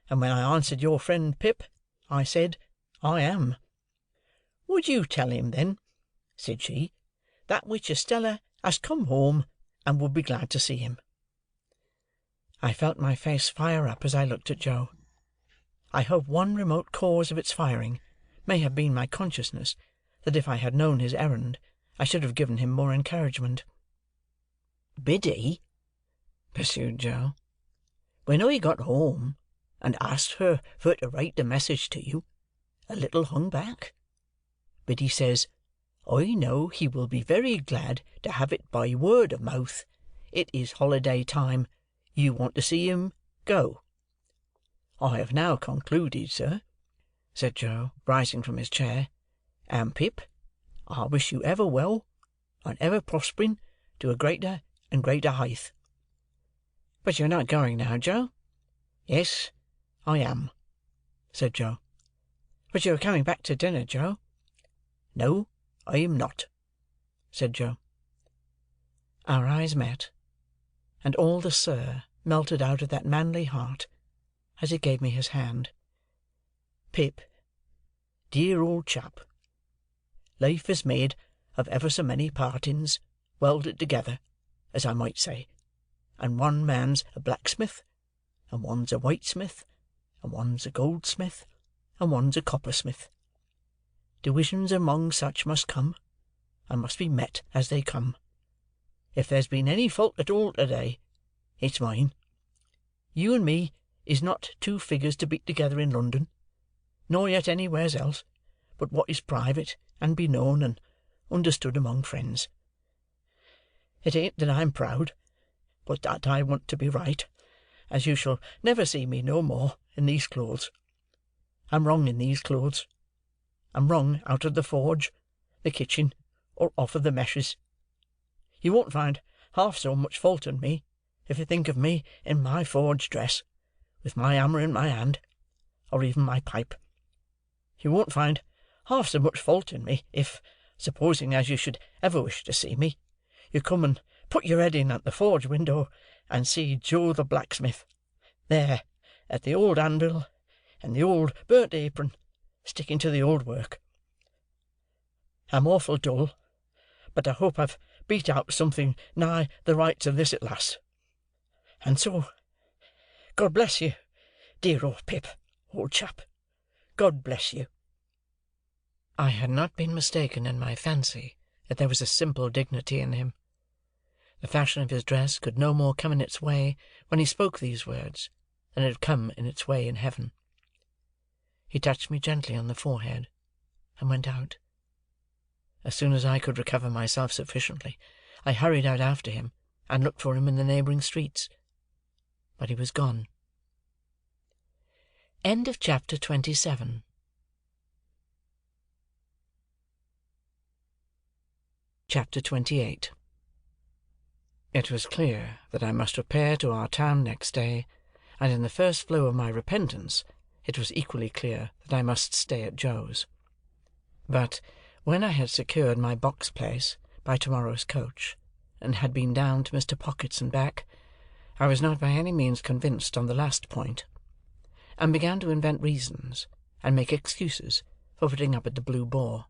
and when I answered your friend Pip, I said, I am. Would you tell him, then, said she, that which Estella has come home, and would be glad to see him? I felt my face fire up as I looked at Joe. I hope one remote cause of its firing may have been my consciousness that if I had known his errand, I should have given him more encouragement. "Biddy," pursued Joe, "when I got home, and asked her for to write the message to you, a little hung back. Biddy says, 'I know he will be very glad to have it by word of mouth. It is holiday time. You want to see him? Go.' I have now concluded, sir," said Joe, rising from his chair, "and Pip, I wish you ever well, and ever prospering to a greater and greater height." "But you're not going now, Joe?" "Yes, I am," said Joe. "But you are coming back to dinner, Joe." "No, I am not," said Joe. Our eyes met, and all the "sir" melted out of that manly heart as he gave me his hand. "Pip, dear old chap, life is made of ever so many partings welded together, as I might say, and one man's a blacksmith, and one's a whitesmith, and one's a goldsmith, and one's a coppersmith. Diwisions among such must come, and must be met as they come. If there's been any fault at all to-day, it's mine. You and me is not two figures to be together in London, nor yet anywheres else but what is private and be known and understood among friends. It ain't that I'm proud, but that I want to be right, as you shall never see me no more in these clothes. I'm wrong in these clothes. I'm wrong out of the forge, the kitchen, or off of the meshes. You won't find half so much fault in me, if you think of me in my forge dress, with my hammer in my hand, or even my pipe. You won't find half so much fault in me, if, supposing as you should ever wish to see me, you come and put your head in at the forge window, and see Joe the blacksmith, there, at the old anvil, and the old burnt apron, sticking to the old work. I'm awful dull, but I hope I've beat out something nigh the rights of this at last. And so, God bless you, dear old Pip, old chap. God bless you." I had not been mistaken in my fancy that there was a simple dignity in him. The fashion of his dress could no more come in its way when he spoke these words than it had come in its way in heaven. He touched me gently on the forehead, and went out. As soon as I could recover myself sufficiently, I hurried out after him, and looked for him in the neighbouring streets. But he was gone. Chapter 27. Chapter 28. It was clear that I must repair to our town next day, and in the first flow of my repentance, it was equally clear that I must stay at Joe's. But when I had secured my box-place by tomorrow's coach, and had been down to Mr. Pocket's and back, I was not by any means convinced on the last point, and began to invent reasons, and make excuses for putting up at the Blue Boar.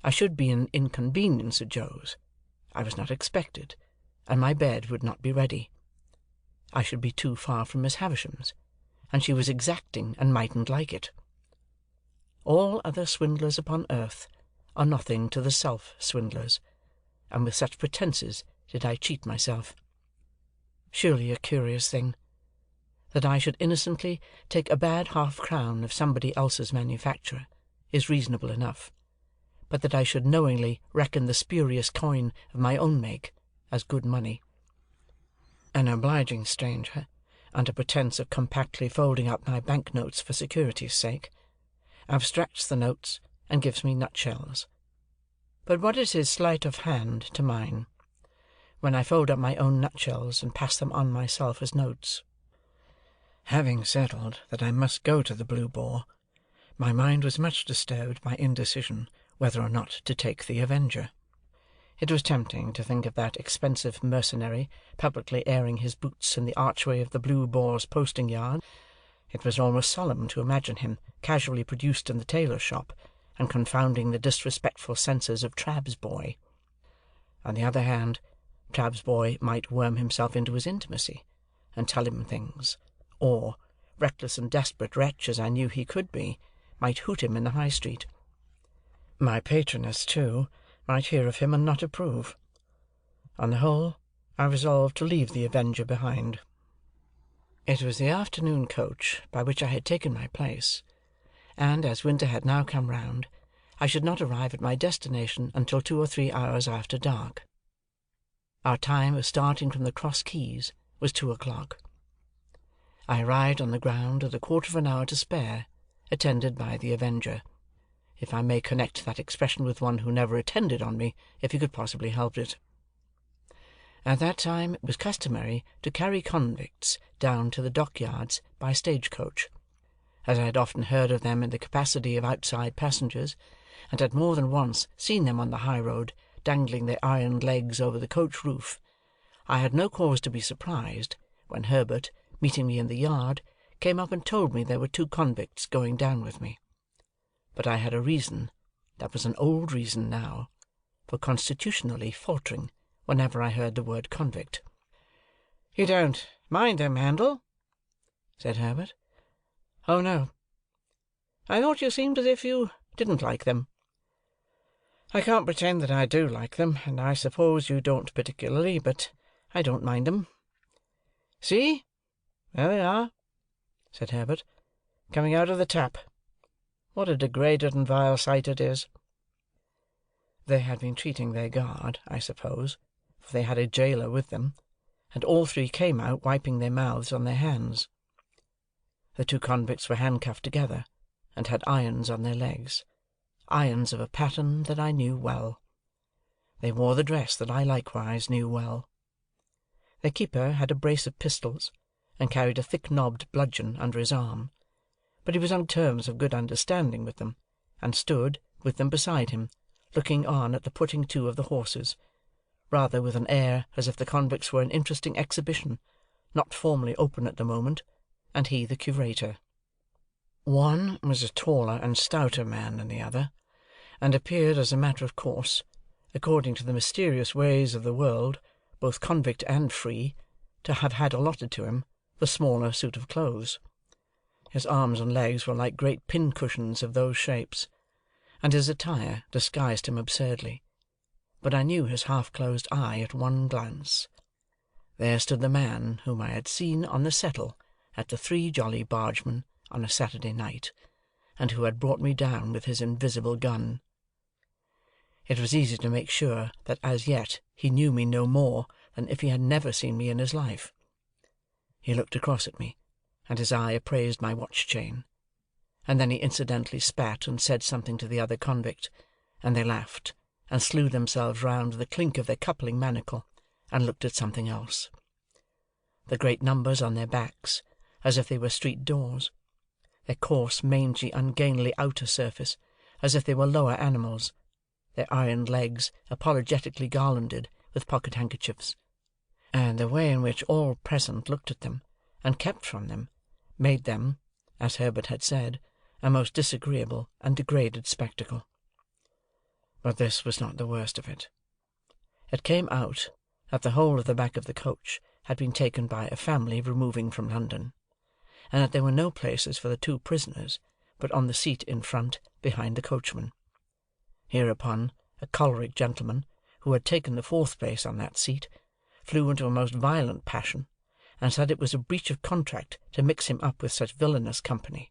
I should be an inconvenience at Joe's. I was not expected, and my bed would not be ready. I should be too far from Miss Havisham's, and she was exacting and mightn't like it. All other swindlers upon earth are nothing to the self-swindlers, and with such pretences did I cheat myself. Surely a curious thing, that I should innocently take a bad half-crown of somebody else's manufacture, is reasonable enough, but that I should knowingly reckon the spurious coin of my own make as good money. An obliging stranger, under pretence of compactly folding up my bank-notes for security's sake, abstracts the notes, and gives me nutshells. But what is his sleight of hand to mine, when I fold up my own nutshells and pass them on myself as notes? Having settled that I must go to the Blue Boar, my mind was much disturbed by indecision whether or not to take the Avenger. It was tempting to think of that expensive mercenary publicly airing his boots in the archway of the Blue Boar's posting-yard. It was almost solemn to imagine him casually produced in the tailor's shop, and confounding the disrespectful senses of Trabb's boy. On the other hand, Trabb's boy might worm himself into his intimacy, and tell him things, or, reckless and desperate wretch as I knew he could be, might hoot him in the High Street. My patroness, too, might hear of him and not approve. On the whole, I resolved to leave the Avenger behind. It was the afternoon coach by which I had taken my place, and, as winter had now come round, I should not arrive at my destination until 2 or 3 hours after dark. Our time of starting from the Cross Keys was 2 o'clock. I arrived on the ground with a quarter of an hour to spare, attended by the Avenger, if I may connect that expression with one who never attended on me if he could possibly help it. At that time it was customary to carry convicts down to the dockyards by stage-coach, as I had often heard of them in the capacity of outside passengers, and had more than once seen them on the high road, dangling their iron legs over the coach roof. I had no cause to be surprised when Herbert, meeting me in the yard, came up and told me there were 2 convicts going down with me. But I had a reason, that was an old reason now, for constitutionally faltering whenever I heard the word convict. "You don't mind them, Handel?" said Herbert. "Oh, no. I thought you seemed as if you didn't like them." "I can't pretend that I do like them, and I suppose you don't particularly, but I don't mind 'em. See, there they are," said Herbert, "coming out of the tap. What a degraded and vile sight it is!" They had been treating their guard, I suppose, for they had a jailer with them, and all 3 came out wiping their mouths on their hands. The 2 convicts were handcuffed together, and had irons on their legs, irons of a pattern that I knew well. They wore the dress that I likewise knew well. Their keeper had a brace of pistols, and carried a thick-knobbed bludgeon under his arm, but he was on terms of good understanding with them, and stood, with them beside him, looking on at the putting to of the horses, rather with an air as if the convicts were an interesting exhibition, not formally open at the moment, and he the curator. One was a taller and stouter man than the other, and appeared, as a matter of course, according to the mysterious ways of the world, both convict and free, to have had allotted to him the smaller suit of clothes. His arms and legs were like great pin-cushions of those shapes, and his attire disguised him absurdly. But I knew his half-closed eye at one glance. There stood the man whom I had seen on the settle at the Three Jolly Bargemen on a Saturday night, and who had brought me down with his invisible gun. It was easy to make sure that as yet he knew me no more than if he had never seen me in his life. He looked across at me, and his eye appraised my watch-chain, and then he incidentally spat and said something to the other convict, and they laughed, and slew themselves round with the clink of their coupling manacle, and looked at something else. The great numbers on their backs, as if they were street doors, their coarse, mangy, ungainly outer surface, as if they were lower animals, their iron legs apologetically garlanded with pocket-handkerchiefs, and the way in which all present looked at them, and kept from them, made them, as Herbert had said, a most disagreeable and degraded spectacle. But this was not the worst of it. It came out that the whole of the back of the coach had been taken by a family removing from London, and that there were no places for the 2 prisoners but on the seat in front behind the coachman. Hereupon a choleric gentleman, who had taken the 4th place on that seat, flew into a most violent passion, and said it was a breach of contract to mix him up with such villainous company,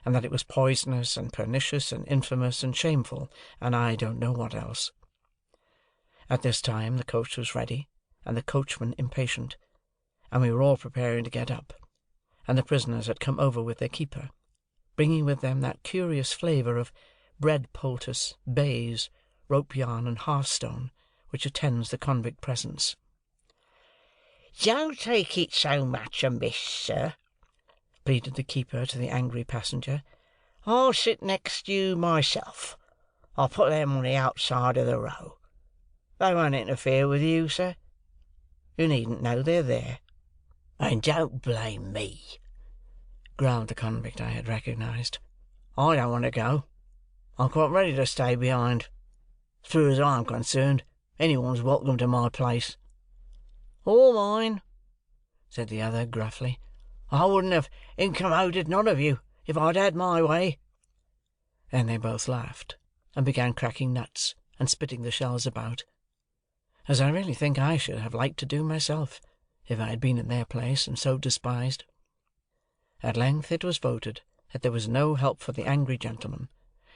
and that it was poisonous and pernicious and infamous and shameful, and I don't know what else. At this time the coach was ready, and the coachman impatient, and we were all preparing to get up, and the prisoners had come over with their keeper, bringing with them that curious flavour of bread poultice, baize, rope yarn, and hearthstone, which attends the convict presence. "Don't take it so much amiss, sir," pleaded the keeper to the angry passenger. "I'll sit next you myself. I'll put them on the outside of the row. They won't interfere with you, sir. You needn't know they're there. And don't blame me," growled the convict I had recognised. "I don't want to go. I'm quite ready to stay behind. As far as I'm concerned, anyone's welcome to my place." "All mine," said the other gruffly. "I wouldn't have incommoded none of you if I'd had my way." Then they both laughed, and began cracking nuts, and spitting the shells about, as I really think I should have liked to do myself, if I had been in their place, and so despised. At length it was voted that there was no help for the angry gentleman,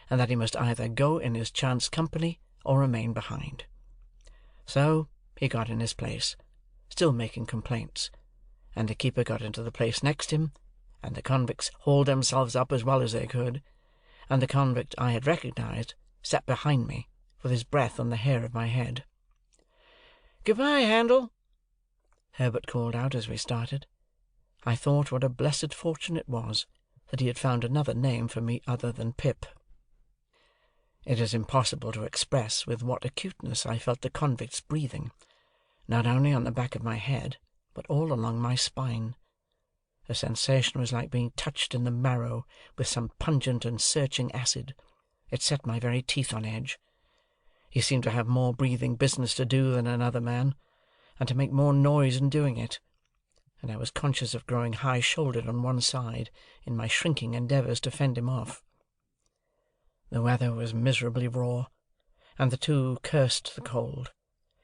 and that he must either go in his chance company, or remain behind. So he got in his place, still making complaints, and the keeper got into the place next him, and the convicts hauled themselves up as well as they could, and the convict I had recognised sat behind me, with his breath on the hair of my head. "Good-bye, Handel," Herbert called out as we started. I thought what a blessed fortune it was that he had found another name for me other than Pip. It is impossible to express with what acuteness I felt the convict's breathing, not only on the back of my head, but all along my spine. The sensation was like being touched in the marrow with some pungent and searching acid. It set my very teeth on edge. He seemed to have more breathing business to do than another man, and to make more noise in doing it, and I was conscious of growing high-shouldered on one side in my shrinking endeavours to fend him off. The weather was miserably raw, and the two cursed the cold.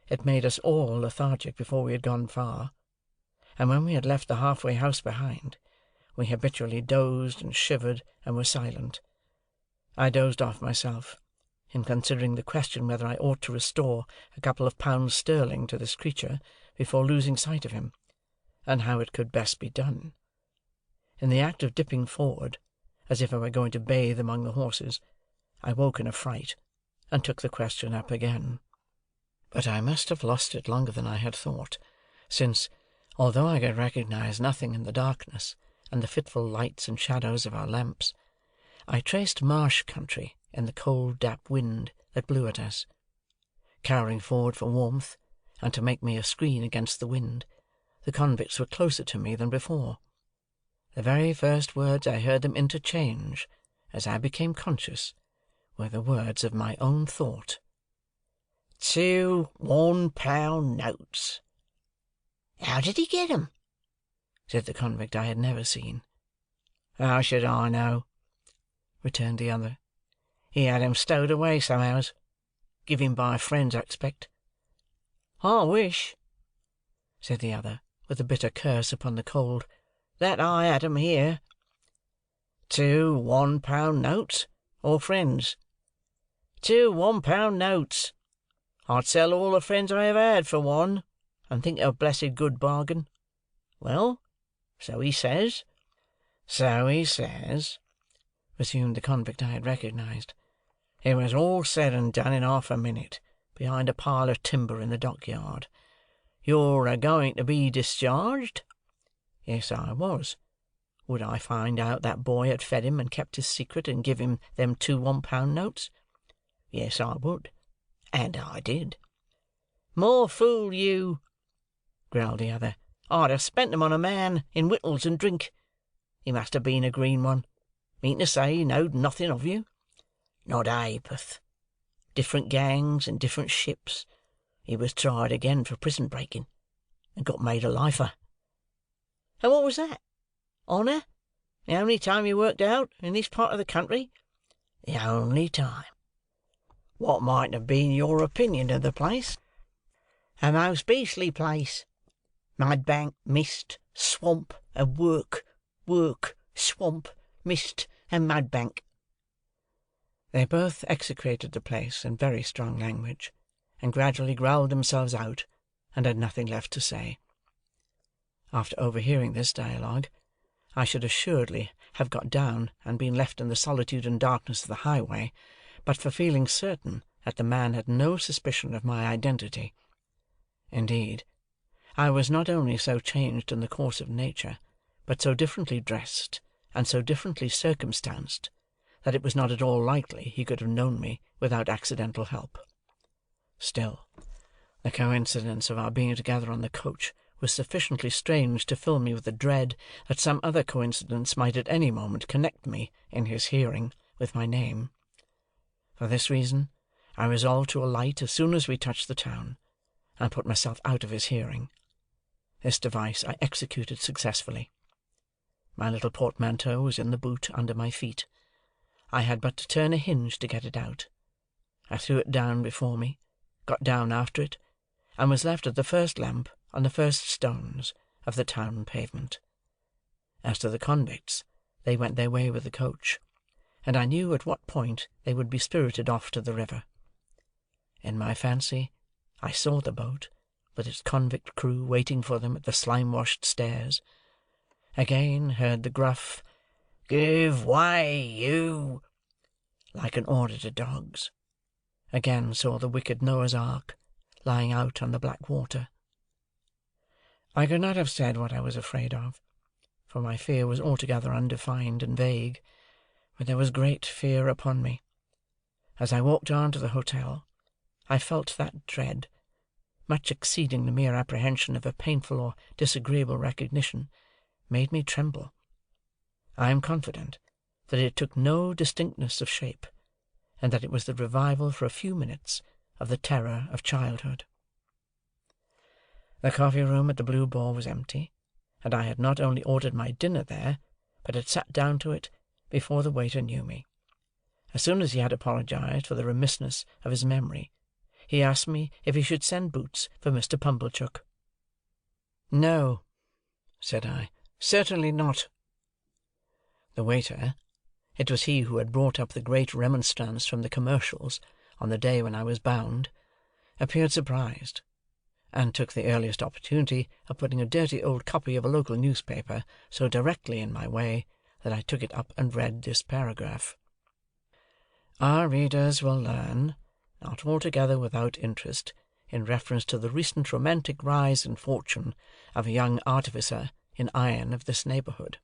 It made us all lethargic before we had gone far, and when we had left the half-way house behind, we habitually dozed and shivered and were silent. I dozed off myself, in considering the question whether I ought to restore a couple of pounds sterling to this creature before losing sight of him, and how it could best be done. In the act of dipping forward, as if I were going to bathe among the horses, I woke in a fright, and took the question up again. But I must have lost it longer than I had thought, since, although I could recognise nothing in the darkness and the fitful lights and shadows of our lamps, I traced marsh country in the cold damp wind that blew at us. Cowering forward for warmth, and to make me a screen against the wind, the convicts were closer to me than before. The very first words I heard them interchange, as I became conscious, were the words of my own thought. 2 £1 notes. How did he get 'em? Said the convict I had never seen. How should I know? Returned the other. He had 'em stowed away somehows. Given by friends, I expect. I wish, said the other, with a bitter curse upon the cold, that I had 'em here. 2 £1 notes, or friends? 2 £1 notes. I'd sell all the friends I ever had for one, and think it a blessed good bargain. Well, so he says. So he says, resumed the convict I had recognised. It was all said and done in half a minute, behind a pile of timber in the dockyard. You're a-going to be discharged? Yes, I was. Would I find out that boy had fed him and kept his secret, and give him them 2 £1 notes? Yes, I would. And I did. More fool you, growled the other. I'd have spent them on a man in victuals and drink. He must have been a green one. Mean to say he knowed nothing of you? Not a ha'porth. Different gangs and different ships. He was tried again for prison breaking, and got made a lifer. And what was that? Honour? The only time you worked out in this part of the country? The only time. What might have been your opinion of the place? A most beastly place. Mudbank, mist, swamp, and work, swamp, mist, and mudbank. They both execrated the place in very strong language, and gradually growled themselves out, and had nothing left to say. After overhearing this dialogue, I should assuredly have got down and been left in the solitude and darkness of the highway, but for feeling certain that the man had no suspicion of my identity. Indeed, I was not only so changed in the course of nature, but so differently dressed, and so differently circumstanced, that it was not at all likely he could have known me without accidental help. Still, the coincidence of our being together on the coach was sufficiently strange to fill me with the dread that some other coincidence might at any moment connect me, in his hearing, with my name. For this reason, I resolved to alight as soon as we touched the town, and put myself out of his hearing. This device I executed successfully. My little portmanteau was in the boot under my feet. I had but to turn a hinge to get it out. I threw it down before me, got down after it, and was left at the first lamp on the first stones of the town pavement. As to the convicts, they went their way with the coach, and I knew at what point they would be spirited off to the river. In my fancy, I saw the boat, with its convict crew waiting for them at the slime-washed stairs. Again heard the gruff, "Give way, you!" like an order to dogs. Again saw the wicked Noah's Ark, lying out on the black water. I could not have said what I was afraid of, for my fear was altogether undefined and vague, but there was great fear upon me. As I walked on to the hotel, I felt that dread, much exceeding the mere apprehension of a painful or disagreeable recognition, made me tremble. I am confident that it took no distinctness of shape, and that it was the revival for a few minutes of the terror of childhood. The coffee-room at the Blue Boar was empty, and I had not only ordered my dinner there, but had sat down to it before the waiter knew me. As soon as he had apologized for the remissness of his memory, he asked me if he should send boots for Mr. Pumblechook. "No," said I, "certainly not." The waiter, it was he who had brought up the great remonstrance from the commercials on the day when I was bound, appeared surprised, and took the earliest opportunity of putting a dirty old copy of a local newspaper so directly in my way that I took it up and read this paragraph. Our readers will learn, not altogether without interest, in reference to the recent romantic rise in fortune of a young artificer in iron of this neighbourhood.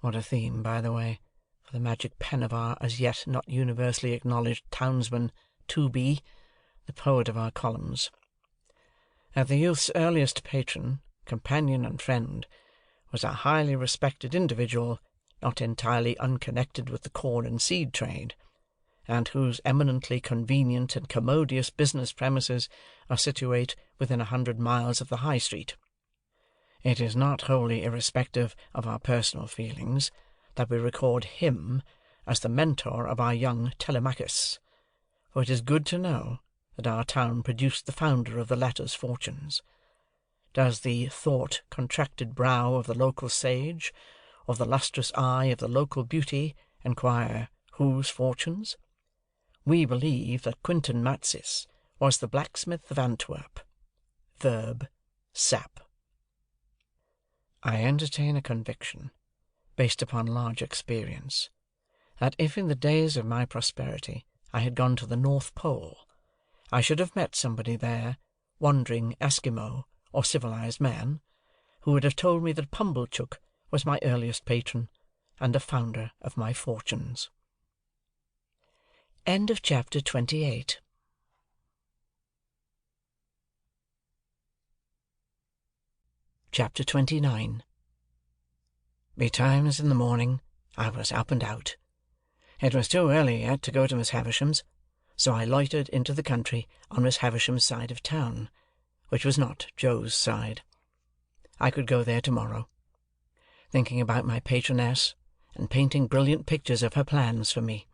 What a theme, by the way, for the magic pen of our as yet not universally acknowledged townsman, Tooby, the poet of our columns. That the youth's earliest patron, companion, and friend was a highly respected individual, not entirely unconnected with the corn and seed trade, and whose eminently convenient and commodious business premises are situate within 100 miles of the High Street. It is not wholly irrespective of our personal feelings that we record him as the mentor of our young Telemachus, for it is good to know that our town produced the founder of the latter's fortunes. Does the thought-contracted brow of the local sage, or the lustrous eye of the local beauty, inquire whose fortunes? We believe that Quintin Matsis was the blacksmith of Antwerp. Verb. Sap. I entertain a conviction, based upon large experience, that if in the days of my prosperity I had gone to the North Pole, I should have met somebody there, wandering Eskimo or civilized man, who would have told me that Pumblechook was my earliest patron, and the founder of my fortunes. End of chapter 28. Chapter 29. Betimes in the morning I was up and out. It was too early yet to go to Miss Havisham's, so I loitered into the country on Miss Havisham's side of town, which was not Joe's side. I could go there tomorrow. Thinking about my patroness, and painting brilliant pictures of her plans for me.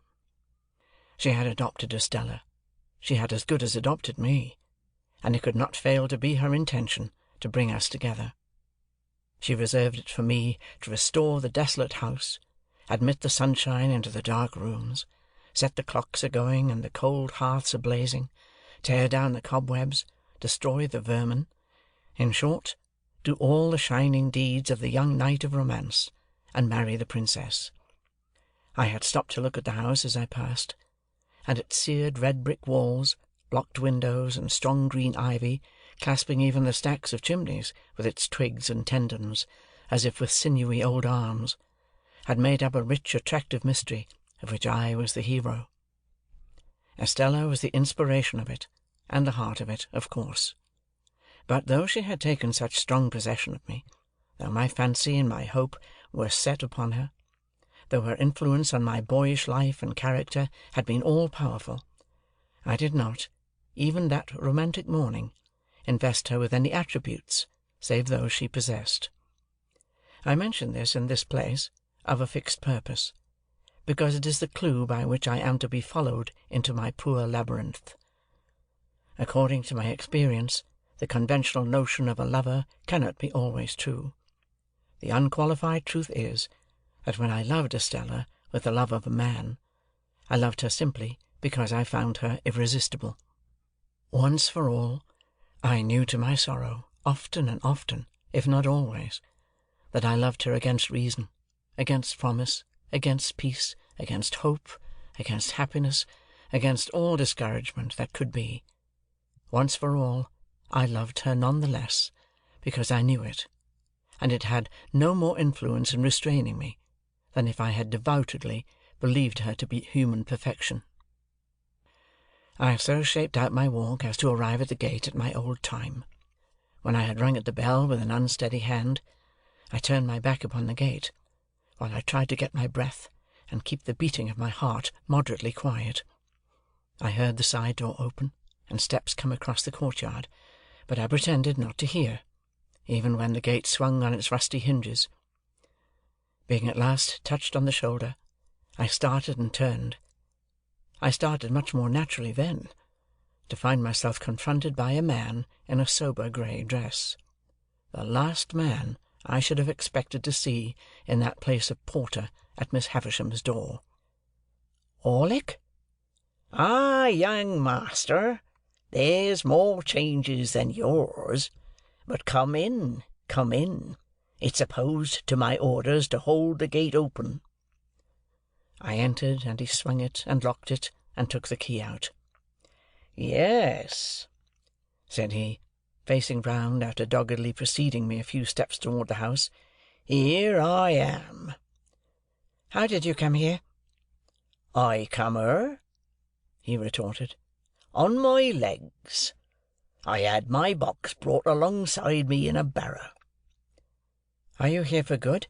She had adopted Estella. She had as good as adopted me, and it could not fail to be her intention to bring us together. She reserved it for me to restore the desolate house, admit the sunshine into the dark rooms, set the clocks a-going and the cold hearths a-blazing, tear down the cobwebs, destroy the vermin, in short, do all the shining deeds of the young knight of romance, and marry the princess. I had stopped to look at the house as I passed, and its seared red brick walls, blocked windows, and strong green ivy, clasping even the stacks of chimneys with its twigs and tendons, as if with sinewy old arms, had made up a rich, attractive mystery, of which I was the hero. Estella was the inspiration of it, and the heart of it, of course. But though she had taken such strong possession of me, though my fancy and my hope were set upon her, though her influence on my boyish life and character had been all-powerful, I did not, even that romantic morning, invest her with any attributes save those she possessed. I mention this in this place, of a fixed purpose, because it is the clue by which I am to be followed into my poor labyrinth. According to my experience, the conventional notion of a lover cannot be always true. The unqualified truth is, that when I loved Estella with the love of a man, I loved her simply because I found her irresistible. Once for all, I knew to my sorrow, often and often, if not always, that I loved her against reason, against promise, against peace, against hope, against happiness, against all discouragement that could be. Once for all, I loved her none the less, because I knew it, and it had no more influence in restraining me than if I had devoutly believed her to be human perfection. I so shaped out my walk as to arrive at the gate at my old time. When I had rung at the bell with an unsteady hand, I turned my back upon the gate, while I tried to get my breath and keep the beating of my heart moderately quiet. I heard the side door open, and steps come across the courtyard, but I pretended not to hear, even when the gate swung on its rusty hinges. Being at last touched on the shoulder, I started and turned. I started much more naturally then, to find myself confronted by a man in a sober grey dress. The last man I should have expected to see in that place of porter at Miss Havisham's door. "Orlick?" "Ah, young master, there's more changes than yours. But come in, come in. It's opposed to my orders to hold the gate open." I entered, and he swung it, and locked it, and took the key out. "Yes," said he, facing round after doggedly preceding me a few steps toward the house, "here I am." "How did you come here?" "I come here," he retorted, "on my legs. I had my box brought alongside me in a barrow." "Are you here for good?"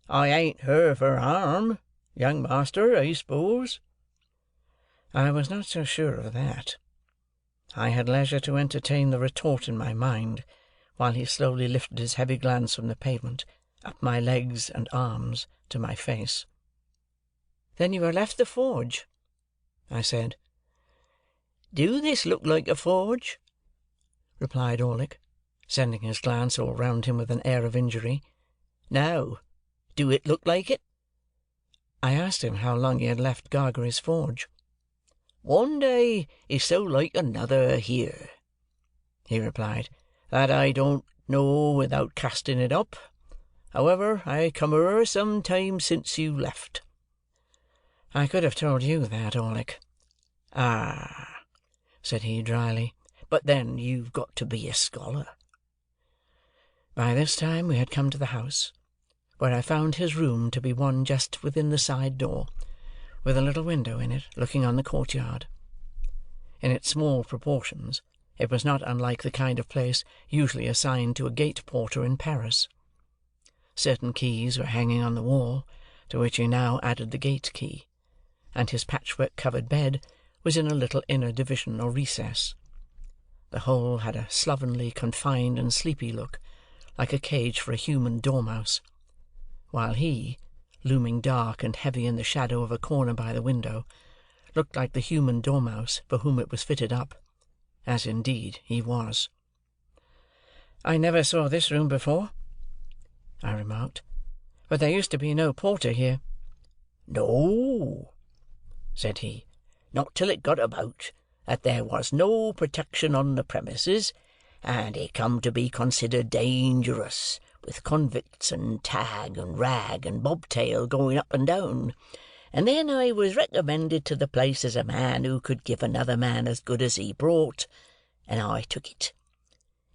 "I ain't here for harm, young master, I suppose." I was not so sure of that. I had leisure to entertain the retort in my mind, while he slowly lifted his heavy glance from the pavement, up my legs and arms, to my face. "Then you have left the forge?" I said. "Do this look like a forge?" replied Orlick, sending his glance all round him with an air of injury. "Now, do it look like it?" I asked him how long he had left Gargery's forge. "One day is so like another here," he replied, "that I don't know without casting it up. However, I come here some time since you left." "I could have told you that, Orlick." "Ah," said he dryly, "but then you've got to be a scholar." By this time we had come to the house, where I found his room to be one just within the side door, with a little window in it looking on the courtyard. In its small proportions, it was not unlike the kind of place usually assigned to a gate porter in Paris. Certain keys were hanging on the wall, to which he now added the gate key, and his patchwork-covered bed was in a little inner division or recess. The whole had a slovenly, confined, and sleepy look, like a cage for a human dormouse, while he, looming dark and heavy in the shadow of a corner by the window, looked like the human dormouse for whom it was fitted up, as indeed he was. "I never saw this room before," I remarked, "but there used to be no porter here." "No," said he, "not till it got about that there was no protection on the premises, and it come to be considered dangerous with convicts and tag and rag and bobtail going up and down, and then I was recommended to the place as a man who could give another man as good as he brought, and I took it.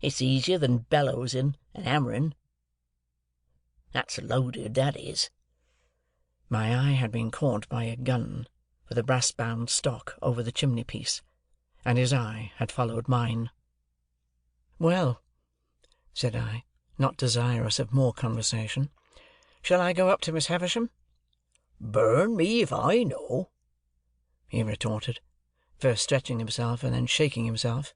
It's easier than bellowsing and hammering. That's loaded, that is." My eye had been caught by a gun with a brass-bound stock over the chimney-piece, and his eye had followed mine. "Well," said I, not desirous of more conversation, "shall I go up to Miss Havisham?" "Burn me if I know," he retorted, first stretching himself and then shaking himself.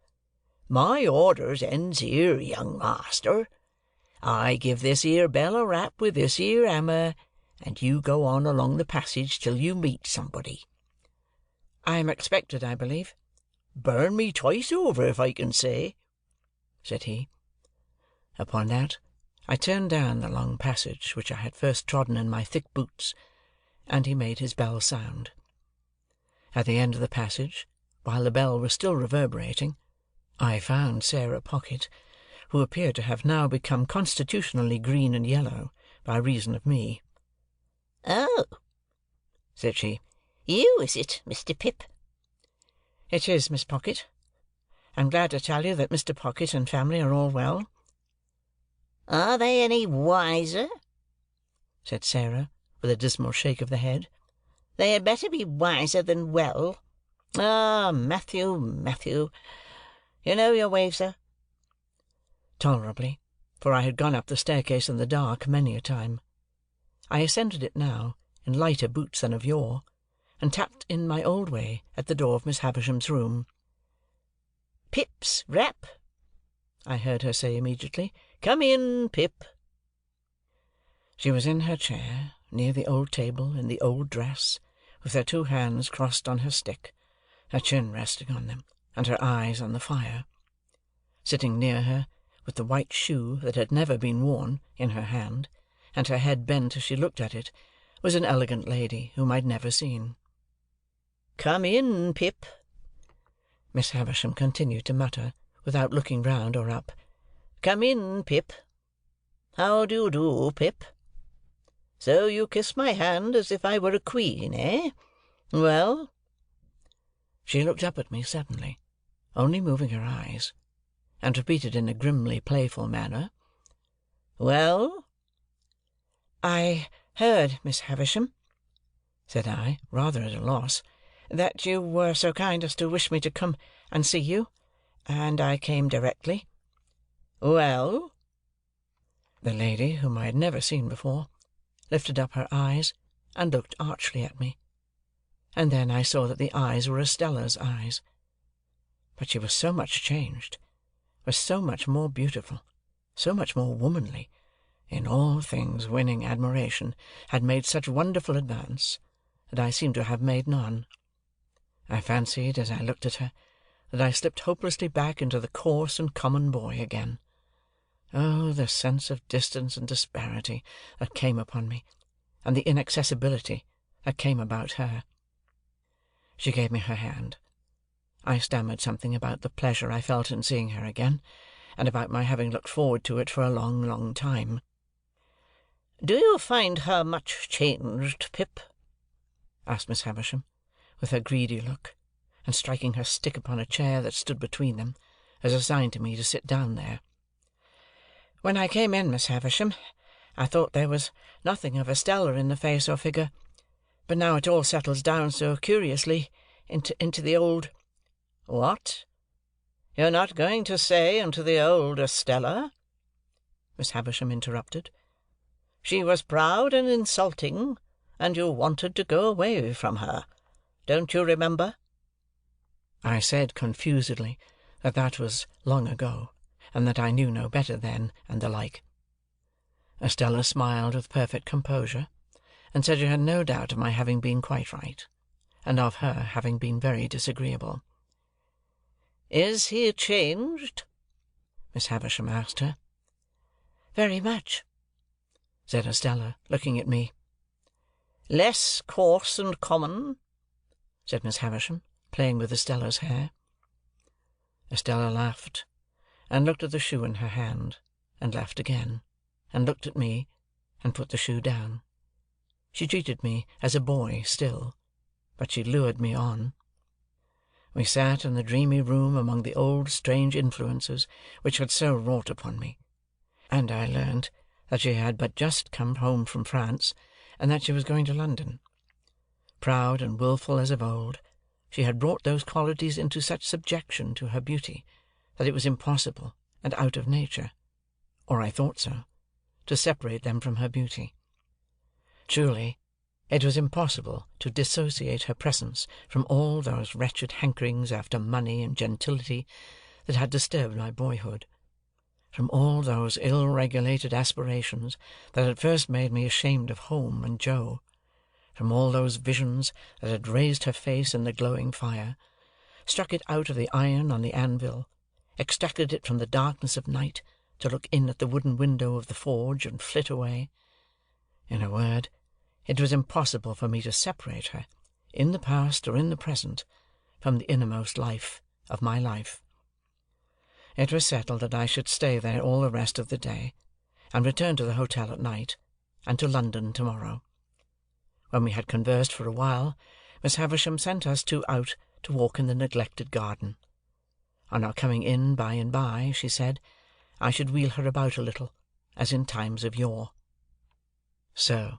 "My orders ends here, young master. I give this here bell a rap with this here hammer, and you go on along the passage till you meet somebody." "I am expected, I believe." "Burn me twice over, if I can say," said he. Upon that, I turned down the long passage which I had first trodden in my thick boots, and he made his bell sound. At the end of the passage, while the bell was still reverberating, I found Sarah Pocket, who appeared to have now become constitutionally green and yellow by reason of me. "Oh," said she, "you, is it, Mr. Pip?" "It is, Miss Pocket. I am glad to tell you that Mr. Pocket and family are all well." "Are they any wiser?" said Sarah, with a dismal shake of the head. "They had better be wiser than well. Ah, Matthew, Matthew, you know your way, sir?" Tolerably, for I had gone up the staircase in the dark many a time. I ascended it now, in lighter boots than of yore, and tapped in my old way at the door of Miss Havisham's room. "Pip's rap," I heard her say immediately. "Come in, Pip." She was in her chair, near the old table, in the old dress, with her two hands crossed on her stick, her chin resting on them, and her eyes on the fire. Sitting near her, with the white shoe that had never been worn, in her hand, and her head bent as she looked at it, was an elegant lady whom I had never seen. "Come in, Pip," Miss Havisham continued to mutter, without looking round or up. "Come in, Pip. How do you do, Pip? So you kiss my hand as if I were a queen, eh? Well?" She looked up at me suddenly, only moving her eyes, and repeated in a grimly playful manner, "Well?" "I heard, Miss Havisham," said I, rather at a loss, "that you were so kind as to wish me to come and see you, and I came directly." "Well?" The lady, whom I had never seen before, lifted up her eyes and looked archly at me, and then I saw that the eyes were Estella's eyes. But she was so much changed, was so much more beautiful, so much more womanly, in all things winning admiration, had made such wonderful advance, that I seemed to have made none. I fancied, as I looked at her, that I slipped hopelessly back into the coarse and common boy again. Oh, the sense of distance and disparity that came upon me, and the inaccessibility that came about her. She gave me her hand. I stammered something about the pleasure I felt in seeing her again, and about my having looked forward to it for a long, long time. "Do you find her much changed, Pip?" asked Miss Havisham, with her greedy look, and striking her stick upon a chair that stood between them, as a sign to me to sit down there. "When I came in, Miss Havisham, I thought there was nothing of Estella in the face or figure, but now it all settles down so curiously into the old—" "What? You're not going to say into the old Estella?" Miss Havisham interrupted. "She was proud and insulting, and you wanted to go away from her. Don't you remember?" I said confusedly that that was long ago, and that I knew no better then, and the like. Estella smiled with perfect composure, and said she had no doubt of my having been quite right, and of her having been very disagreeable. "Is he changed?" Miss Havisham asked her. "Very much," said Estella, looking at me. "Less coarse and common?" said Miss Havisham, playing with Estella's hair. Estella laughed, and looked at the shoe in her hand, and laughed again. and looked at me, and put the shoe down. She treated me as a boy still, but she lured me on. We sat in the dreamy room among the old strange influences which had so wrought upon me, and I learned that she had but just come home from France, and that she was going to London. Proud and wilful as of old, she had brought those qualities into such subjection to her beauty that it was impossible and out of nature, or I thought so, to separate them from her beauty. Truly, it was impossible to dissociate her presence from all those wretched hankerings after money and gentility that had disturbed my boyhood, from all those ill-regulated aspirations that had first made me ashamed of home and Joe, from all those visions that had raised her face in the glowing fire, struck it out of the iron on the anvil, extracted it from the darkness of night to look in at the wooden window of the forge and flit away. In a word, it was impossible for me to separate her, in the past or in the present, from the innermost life of my life. It was settled that I should stay there all the rest of the day, and return to the hotel at night, and to London tomorrow. When we had conversed for a while, Miss Havisham sent us two out to walk in the neglected garden. On our coming in by and by, she said, I should wheel her about a little, as in times of yore. So,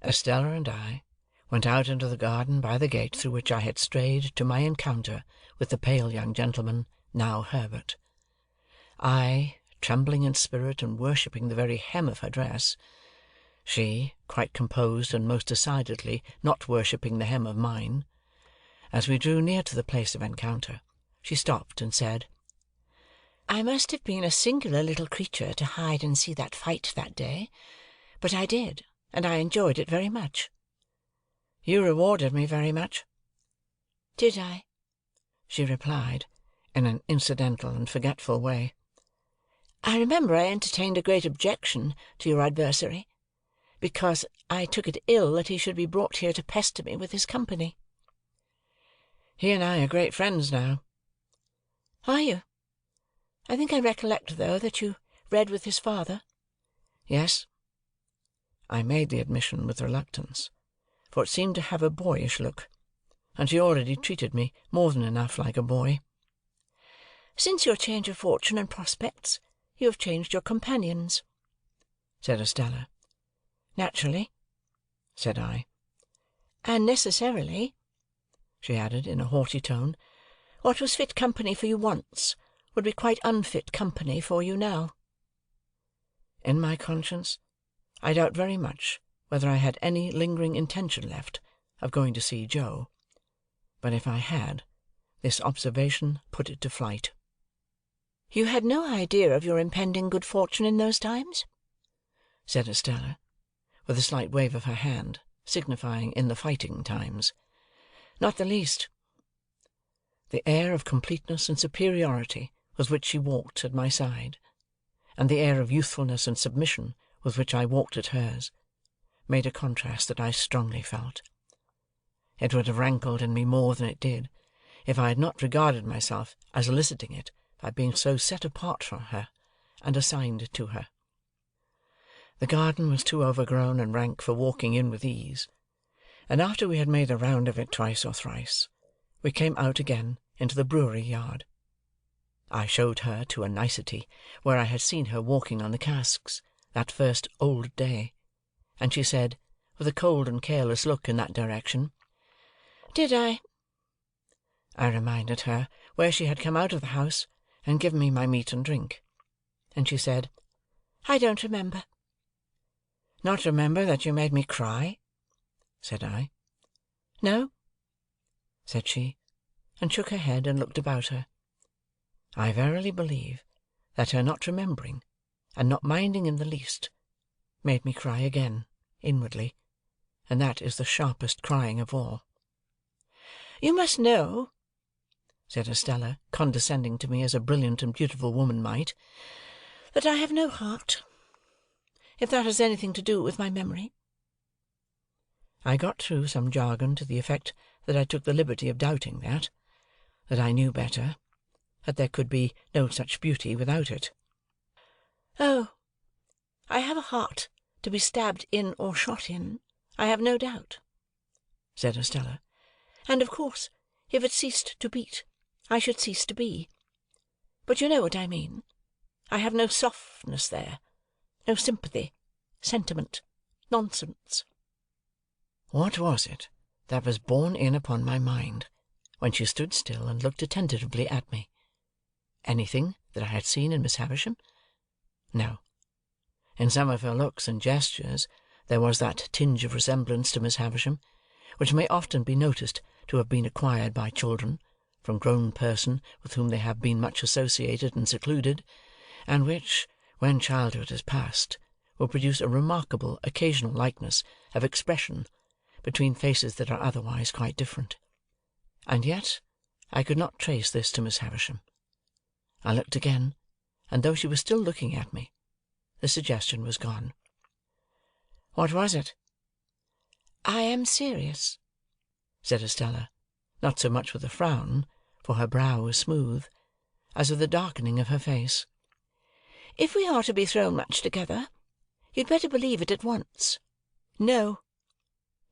Estella and I went out into the garden by the gate through which I had strayed to my encounter with the pale young gentleman, now Herbert. I, trembling in spirit and worshipping the very hem of her dress; she, quite composed and most decidedly not worshipping the hem of mine. As we drew near to the place of encounter, she stopped and said, "I must have been a singular little creature to hide and see that fight that day, but I did, and I enjoyed it very much." "You rewarded me very much." "Did I?" she replied, in an incidental and forgetful way. "I remember I entertained a great objection to your adversary, because I took it ill that he should be brought here to pester me with his company." "He and I are great friends now." "Are you? I think I recollect, though, that you read with his father." "Yes." I made the admission with reluctance, for it seemed to have a boyish look, and she already treated me more than enough like a boy. "Since your change of fortune and prospects, you have changed your companions," said Estella. "Naturally," said I. "And necessarily," she added, in a haughty tone. "What was fit company for you once, would be quite unfit company for you now." In my conscience, I doubt very much whether I had any lingering intention left of going to see Joe, but if I had, this observation put it to flight. "You had no idea of your impending good fortune in those times?" said Estella, with a slight wave of her hand, signifying in the fighting times. "Not the least." The air of completeness and superiority with which she walked at my side, and the air of youthfulness and submission with which I walked at hers, made a contrast that I strongly felt. It would have rankled in me more than it did, if I had not regarded myself as eliciting it by being so set apart from her, and assigned to her. The garden was too overgrown and rank for walking in with ease, and after we had made the round of it twice or thrice, we came out again into the brewery yard. I showed her to a nicety where I had seen her walking on the casks, that first old day, and she said, with a cold and careless look in that direction, "Did I?" I reminded her where she had come out of the house and given me my meat and drink, and she said, "I don't remember." "Not remember that you made me cry?" said I. "No," said she, and shook her head and looked about her. I verily believe that her not remembering, and not minding in the least, made me cry again, inwardly, and that is the sharpest crying of all. "You must know," said Estella, condescending to me as a brilliant and beautiful woman might, "that I have no heart, if that has anything to do with my memory." I got through some jargon to the effect that I took the liberty of doubting that I knew better, that there could be no such beauty without it. "Oh, I have a heart to be stabbed in or shot in, I have no doubt," said Estella; "and of course, if it ceased to beat, I should cease to be. But you know what I mean. I have no softness there, no sympathy, sentiment, nonsense." What was it that was borne in upon my mind, when she stood still and looked attentively at me? Anything that I had seen in Miss Havisham? No. In some of her looks and gestures there was that tinge of resemblance to Miss Havisham, which may often be noticed to have been acquired by children, from grown persons with whom they have been much associated and secluded, and which, when childhood is past, will produce a remarkable occasional likeness of expression between faces that are otherwise quite different. And yet I could not trace this to Miss Havisham. I looked again, and though she was still looking at me, the suggestion was gone. What was it? "I am serious," said Estella, not so much with a frown, for her brow was smooth, as with a darkening of her face. "If we are to be thrown much together, you'd better believe it at once. No,"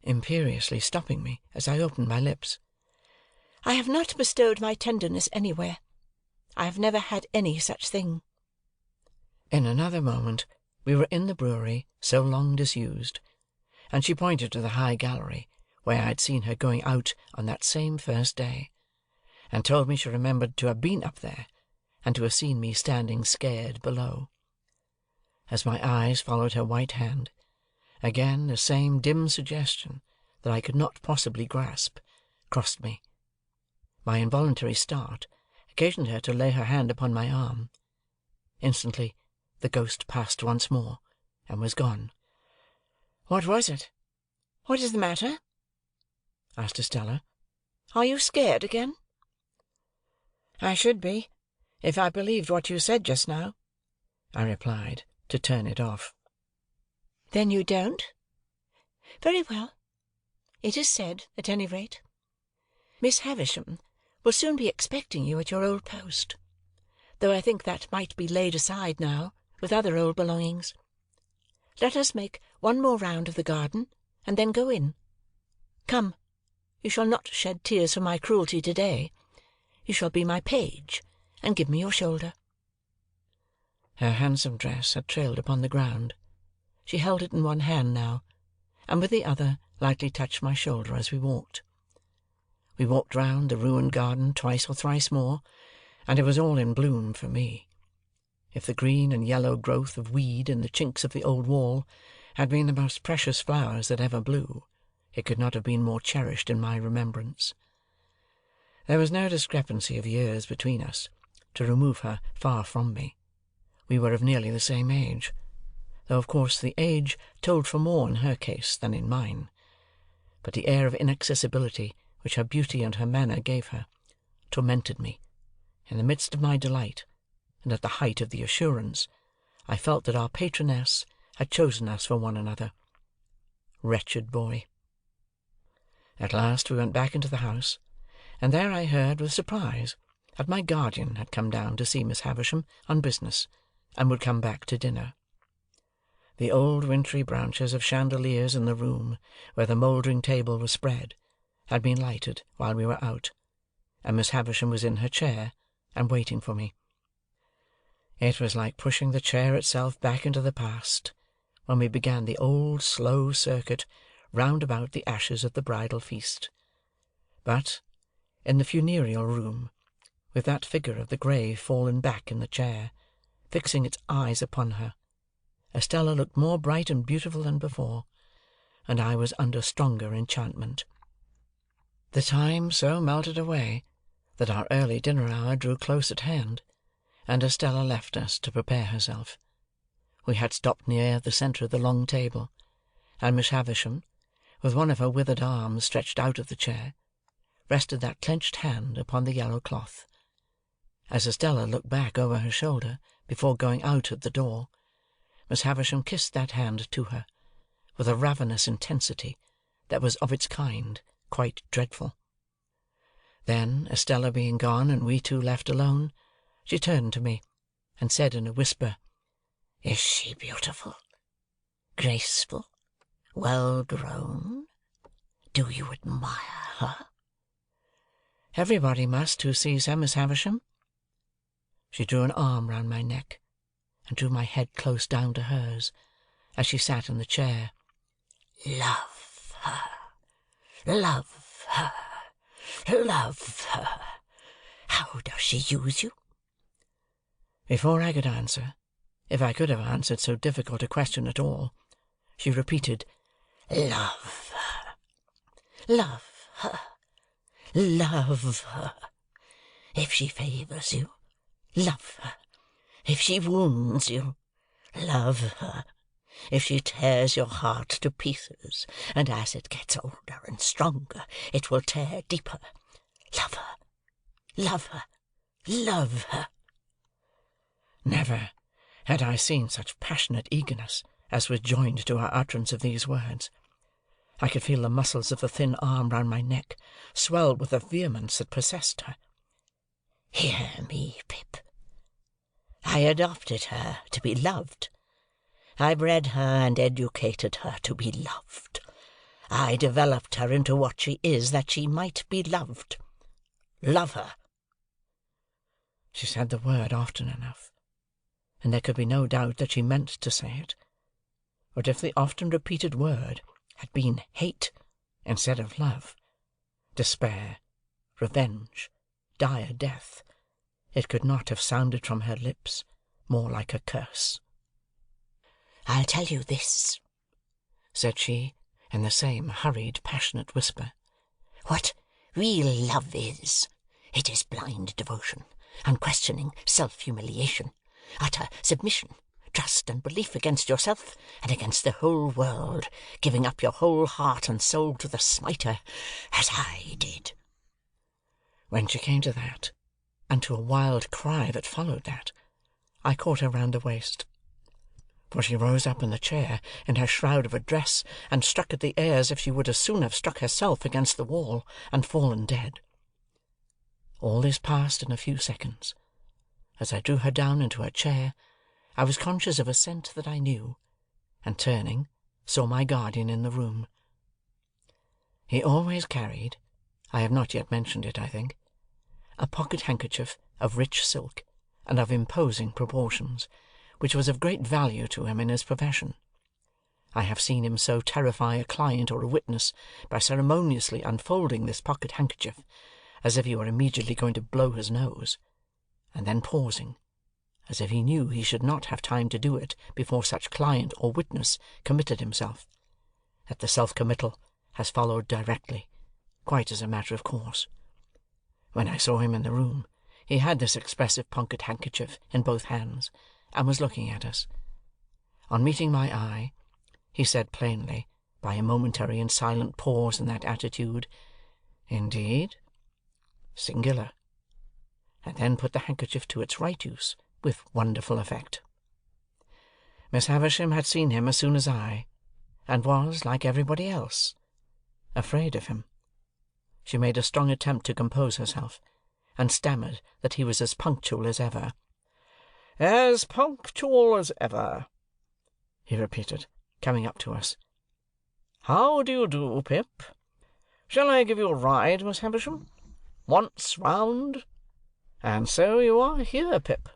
imperiously stopping me as I opened my lips, "I have not bestowed my tenderness anywhere. I have never had any such thing." In another moment we were in the brewery so long disused, and she pointed to the high gallery where I had seen her going out on that same first day, and told me she remembered to have been up there, and to have seen me standing scared below. As my eyes followed her white hand, again the same dim suggestion that I could not possibly grasp crossed me. My involuntary start occasioned her to lay her hand upon my arm. Instantly the ghost passed once more, and was gone. "What was it? What is the matter?" asked Estella. "Are you scared again?" "I should be, if I believed what you said just now," I replied, to turn it off. "Then you don't? Very well. It is said, at any rate. Miss Havisham will soon be expecting you at your old post, though I think that might be laid aside now, with other old belongings. Let us make one more round of the garden, and then go in. Come, you shall not shed tears for my cruelty to-day. You shall be my page, and give me your shoulder." Her handsome dress had trailed upon the ground. She held it in one hand now, and with the other lightly touched my shoulder as we walked. We walked round the ruined garden twice or thrice more, and it was all in bloom for me. If the green and yellow growth of weed in the chinks of the old wall had been the most precious flowers that ever blew, it could not have been more cherished in my remembrance. There was no discrepancy of years between us, to remove her far from me. We were of nearly the same age, though of course the age told for more in her case than in mine. But the air of inaccessibility which her beauty and her manner gave her, tormented me. In the midst of my delight, and at the height of the assurance, I felt that our patroness had chosen us for one another. Wretched boy! At last we went back into the house, and there I heard, with surprise, that my guardian had come down to see Miss Havisham on business, and would come back to dinner. The old wintry branches of chandeliers in the room where the mouldering table was spread had been lighted while we were out, and Miss Havisham was in her chair, and waiting for me. It was like pushing the chair itself back into the past, when we began the old slow circuit round about the ashes of the bridal feast. But, in the funereal room, with that figure of the grave fallen back in the chair, fixing its eyes upon her, Estella looked more bright and beautiful than before, and I was under stronger enchantment. The time so melted away that our early dinner hour drew close at hand, and Estella left us to prepare herself. We had stopped near the centre of the long table, and Miss Havisham, with one of her withered arms stretched out of the chair, rested that clenched hand upon the yellow cloth. As Estella looked back over her shoulder before going out at the door, Miss Havisham kissed that hand to her, with a ravenous intensity that was of its kind quite dreadful. Then, Estella being gone and we two left alone, she turned to me, and said in a whisper, "Is she beautiful, graceful, well-grown. Do you admire her?" "Everybody must who sees her, Miss Havisham." She drew an arm round my neck, and drew my head close down to hers, as she sat in the chair. "Love her, love her, love her. How does she use you?" Before I could answer, if I could have answered so difficult a question at all, she repeated, "Love her, love her, love her. If she favours you, love her. If she wounds you, love her. If she tears your heart to pieces, and as it gets older and stronger, it will tear deeper, love her, love her, love her." Never had I seen such passionate eagerness as was joined to her utterance of these words. I could feel the muscles of the thin arm round my neck swell with the vehemence that possessed her. "Hear me, Pip. I adopted her to be loved. I bred her and educated her to be loved. I developed her into what she is, that she might be loved. Love her." She said the word often enough, and there could be no doubt that she meant to say it. But if the often repeated word had been hate instead of love, despair, revenge, dire death, it could not have sounded from her lips more like a curse. "I'll tell you this," said she, in the same hurried, passionate whisper. "What real love is. It is blind devotion, unquestioning self-humiliation, utter submission, trust and belief against yourself and against the whole world, giving up your whole heart and soul to the smiter, as I did." When she came to that, and to a wild cry that followed that, I caught her round the waist. For she rose up in the chair, in her shroud of a dress, and struck at the air as if she would as soon have struck herself against the wall, and fallen dead. All this passed in a few seconds. As I drew her down into her chair, I was conscious of a scent that I knew, and turning, saw my guardian in the room. He always carried, I have not yet mentioned it, I think, a pocket-handkerchief of rich silk and of imposing proportions, which was of great value to him in his profession. I have seen him so terrify a client or a witness by ceremoniously unfolding this pocket-handkerchief, as if he were immediately going to blow his nose, and then pausing, as if he knew he should not have time to do it before such client or witness committed himself, that the self-committal has followed directly, quite as a matter of course. When I saw him in the room, he had this expressive pocket-handkerchief in both hands, and was looking at us. On meeting my eye, he said plainly, by a momentary and silent pause in that attitude, "Indeed? Singular," and then put the handkerchief to its right use, with wonderful effect. Miss Havisham had seen him as soon as I, and was, like everybody else, afraid of him. She made a strong attempt to compose herself, and stammered that he was as punctual as ever. "As punctual as ever," he repeated, coming up to us. "How do you do, Pip? Shall I give you a ride, Miss Havisham? Once round? And so you are here, Pip."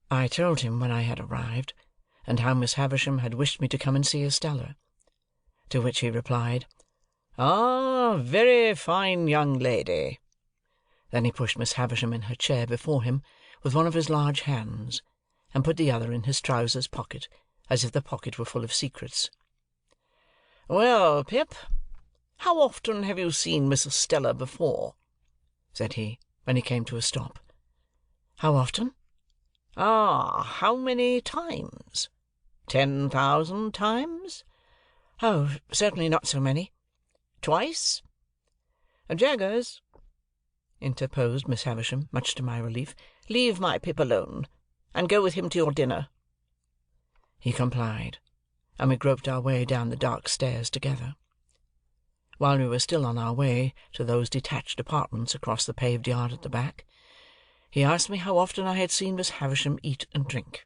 I told him when I had arrived, and how Miss Havisham had wished me to come and see Estella. To which he replied, "Ah, very fine young lady." Then he pushed Miss Havisham in her chair before him with one of his large hands, and put the other in his trousers pocket, as if the pocket were full of secrets. "Well, Pip, how often have you seen Miss Estella before?" said he, when he came to a stop. "How often?" "Ah, how many times? 10,000 times?" "Oh, certainly not so many." "Twice?" "Jaggers," interposed Miss Havisham, much to my relief, "leave my Pip alone, and go with him to your dinner." He complied, and we groped our way down the dark stairs together. While we were still on our way to those detached apartments across the paved yard at the back, he asked me how often I had seen Miss Havisham eat and drink,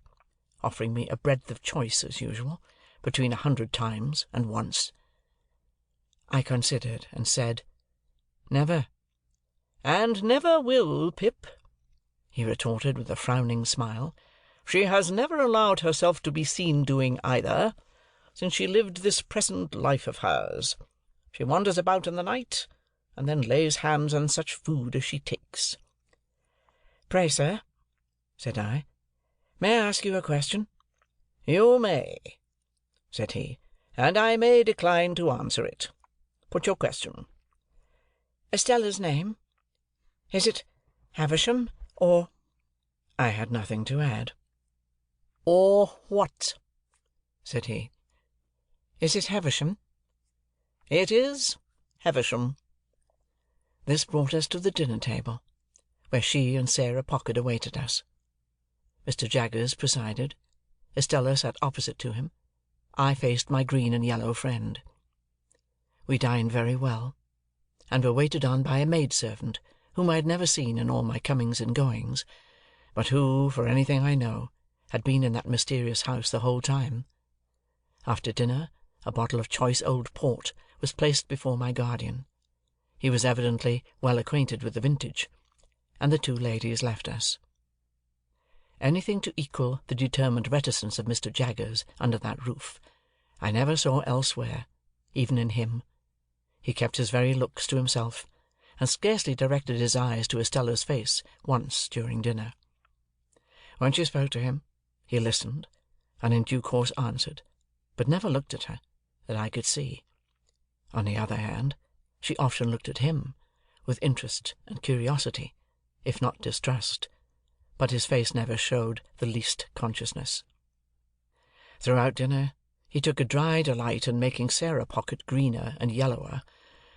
offering me a breadth of choice as usual, between 100 times and once. I considered, and said, "Never." "And never will, Pip," he retorted with a frowning smile. "She has never allowed herself to be seen doing either, since she lived this present life of hers. She wanders about in the night, and then lays hands on such food as she takes." "Pray, sir," said I, "may I ask you a question?" "You may," said he, "and I may decline to answer it. Put your question." "Estella's name? Is it Havisham, or—" I had nothing to add. "Or what?" said he. "Is it Havisham?" "It is Havisham." This brought us to the dinner table, where she and Sarah Pocket awaited us. Mr. Jaggers presided. Estella sat opposite to him. I faced my green and yellow friend. We dined very well, and were waited on by a maid-servant whom I had never seen in all my comings and goings, but who, for anything I know, had been in that mysterious house the whole time. After dinner, a bottle of choice old port was placed before my guardian. He was evidently well acquainted with the vintage, and the two ladies left us. Anything to equal the determined reticence of Mr. Jaggers under that roof, I never saw elsewhere, even in him. He kept his very looks to himself, and scarcely directed his eyes to Estella's face once during dinner. When she spoke to him, he listened, and in due course answered, but never looked at her, that I could see. On the other hand, she often looked at him, with interest and curiosity, if not distrust, but his face never showed the least consciousness. Throughout dinner, he took a dry delight in making Sarah Pocket greener and yellower,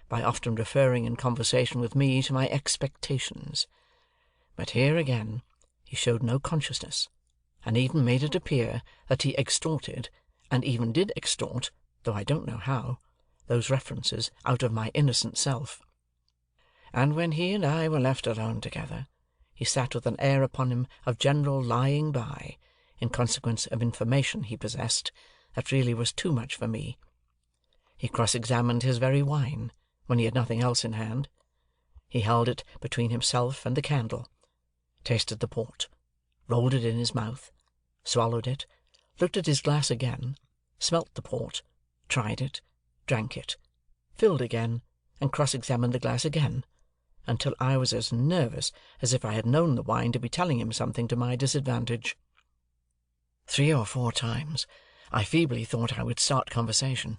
by often referring in conversation with me to my expectations. But here again he showed no consciousness, and even made it appear that he extorted, and even did extort, though I don't know how, those references out of my innocent self. And when he and I were left alone together, he sat with an air upon him of general lying by, in consequence of information he possessed, that really was too much for me. He cross-examined his very wine, when he had nothing else in hand. He held it between himself and the candle, tasted the port, rolled it in his mouth, swallowed it, looked at his glass again, smelt the port, tried it, drank it, filled again, and cross-examined the glass again, until I was as nervous as if I had known the wine to be telling him something to my disadvantage. 3 or 4 times I feebly thought I would start conversation,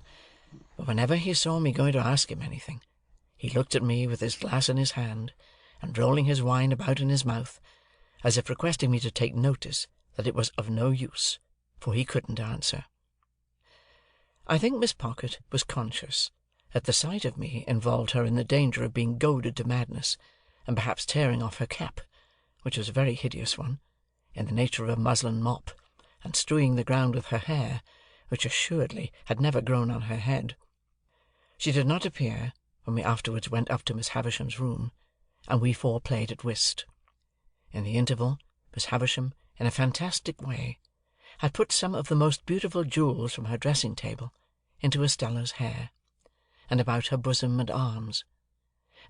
but whenever he saw me going to ask him anything, he looked at me with his glass in his hand, and rolling his wine about in his mouth, as if requesting me to take notice that it was of no use, for he couldn't answer. I think Miss Pocket was conscious that the sight of me involved her in the danger of being goaded to madness, and perhaps tearing off her cap, which was a very hideous one, in the nature of a muslin mop, and strewing the ground with her hair, which assuredly had never grown on her head. She did not appear when we afterwards went up to Miss Havisham's room, and we 4 played at whist. In the interval, Miss Havisham, in a fantastic way, had put some of the most beautiful jewels from her dressing-table into Estella's hair, and about her bosom and arms,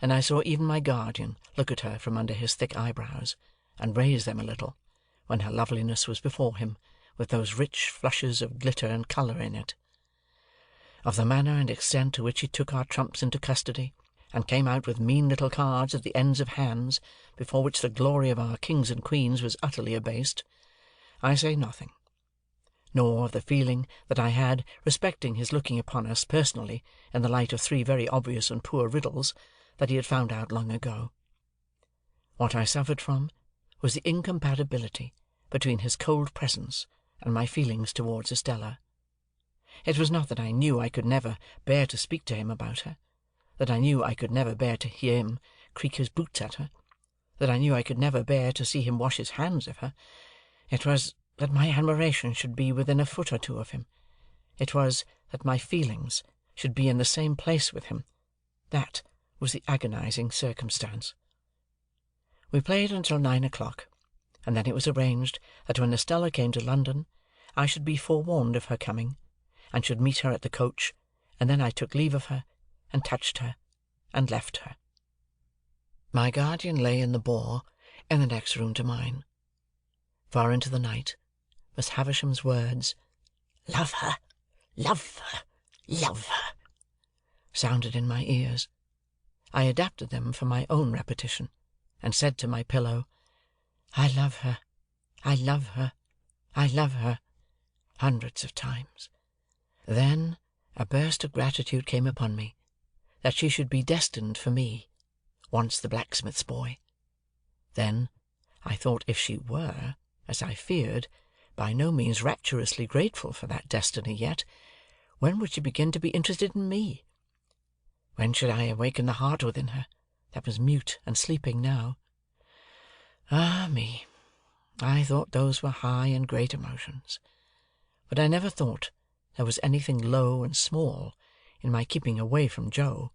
and I saw even my guardian look at her from under his thick eyebrows, and raise them a little, when her loveliness was before him, with those rich flushes of glitter and colour in it. Of the manner and extent to which he took our trumps into custody, and came out with mean little cards at the ends of hands, before which the glory of our kings and queens was utterly abased, I say nothing, nor of the feeling that I had respecting his looking upon us personally in the light of 3 very obvious and poor riddles that he had found out long ago. What I suffered from was the incompatibility between his cold presence and my feelings towards Estella. It was not that I knew I could never bear to speak to him about her, that I knew I could never bear to hear him creak his boots at her, that I knew I could never bear to see him wash his hands of her. It was that my admiration should be within a foot or 2 of him. It was that my feelings should be in the same place with him. That was the agonizing circumstance. We played until 9 o'clock, and then it was arranged that when Estella came to London, I should be forewarned of her coming, and should meet her at the coach, and then I took leave of her, and touched her, and left her. My guardian lay in the boar in the next room to mine. Far into the night, Miss Havisham's words, "Love her, love her, love her," sounded in my ears. I adapted them for my own repetition, and said to my pillow, "I love her, I love her, I love her," hundreds of times. Then a burst of gratitude came upon me, that she should be destined for me, once the blacksmith's boy. Then, I thought if she were, as I feared, by no means rapturously grateful for that destiny yet, when would she begin to be interested in me? When should I awaken the heart within her, that was mute and sleeping now? Ah me! I thought those were high and great emotions, but I never thought there was anything low and small in my keeping away from Joe,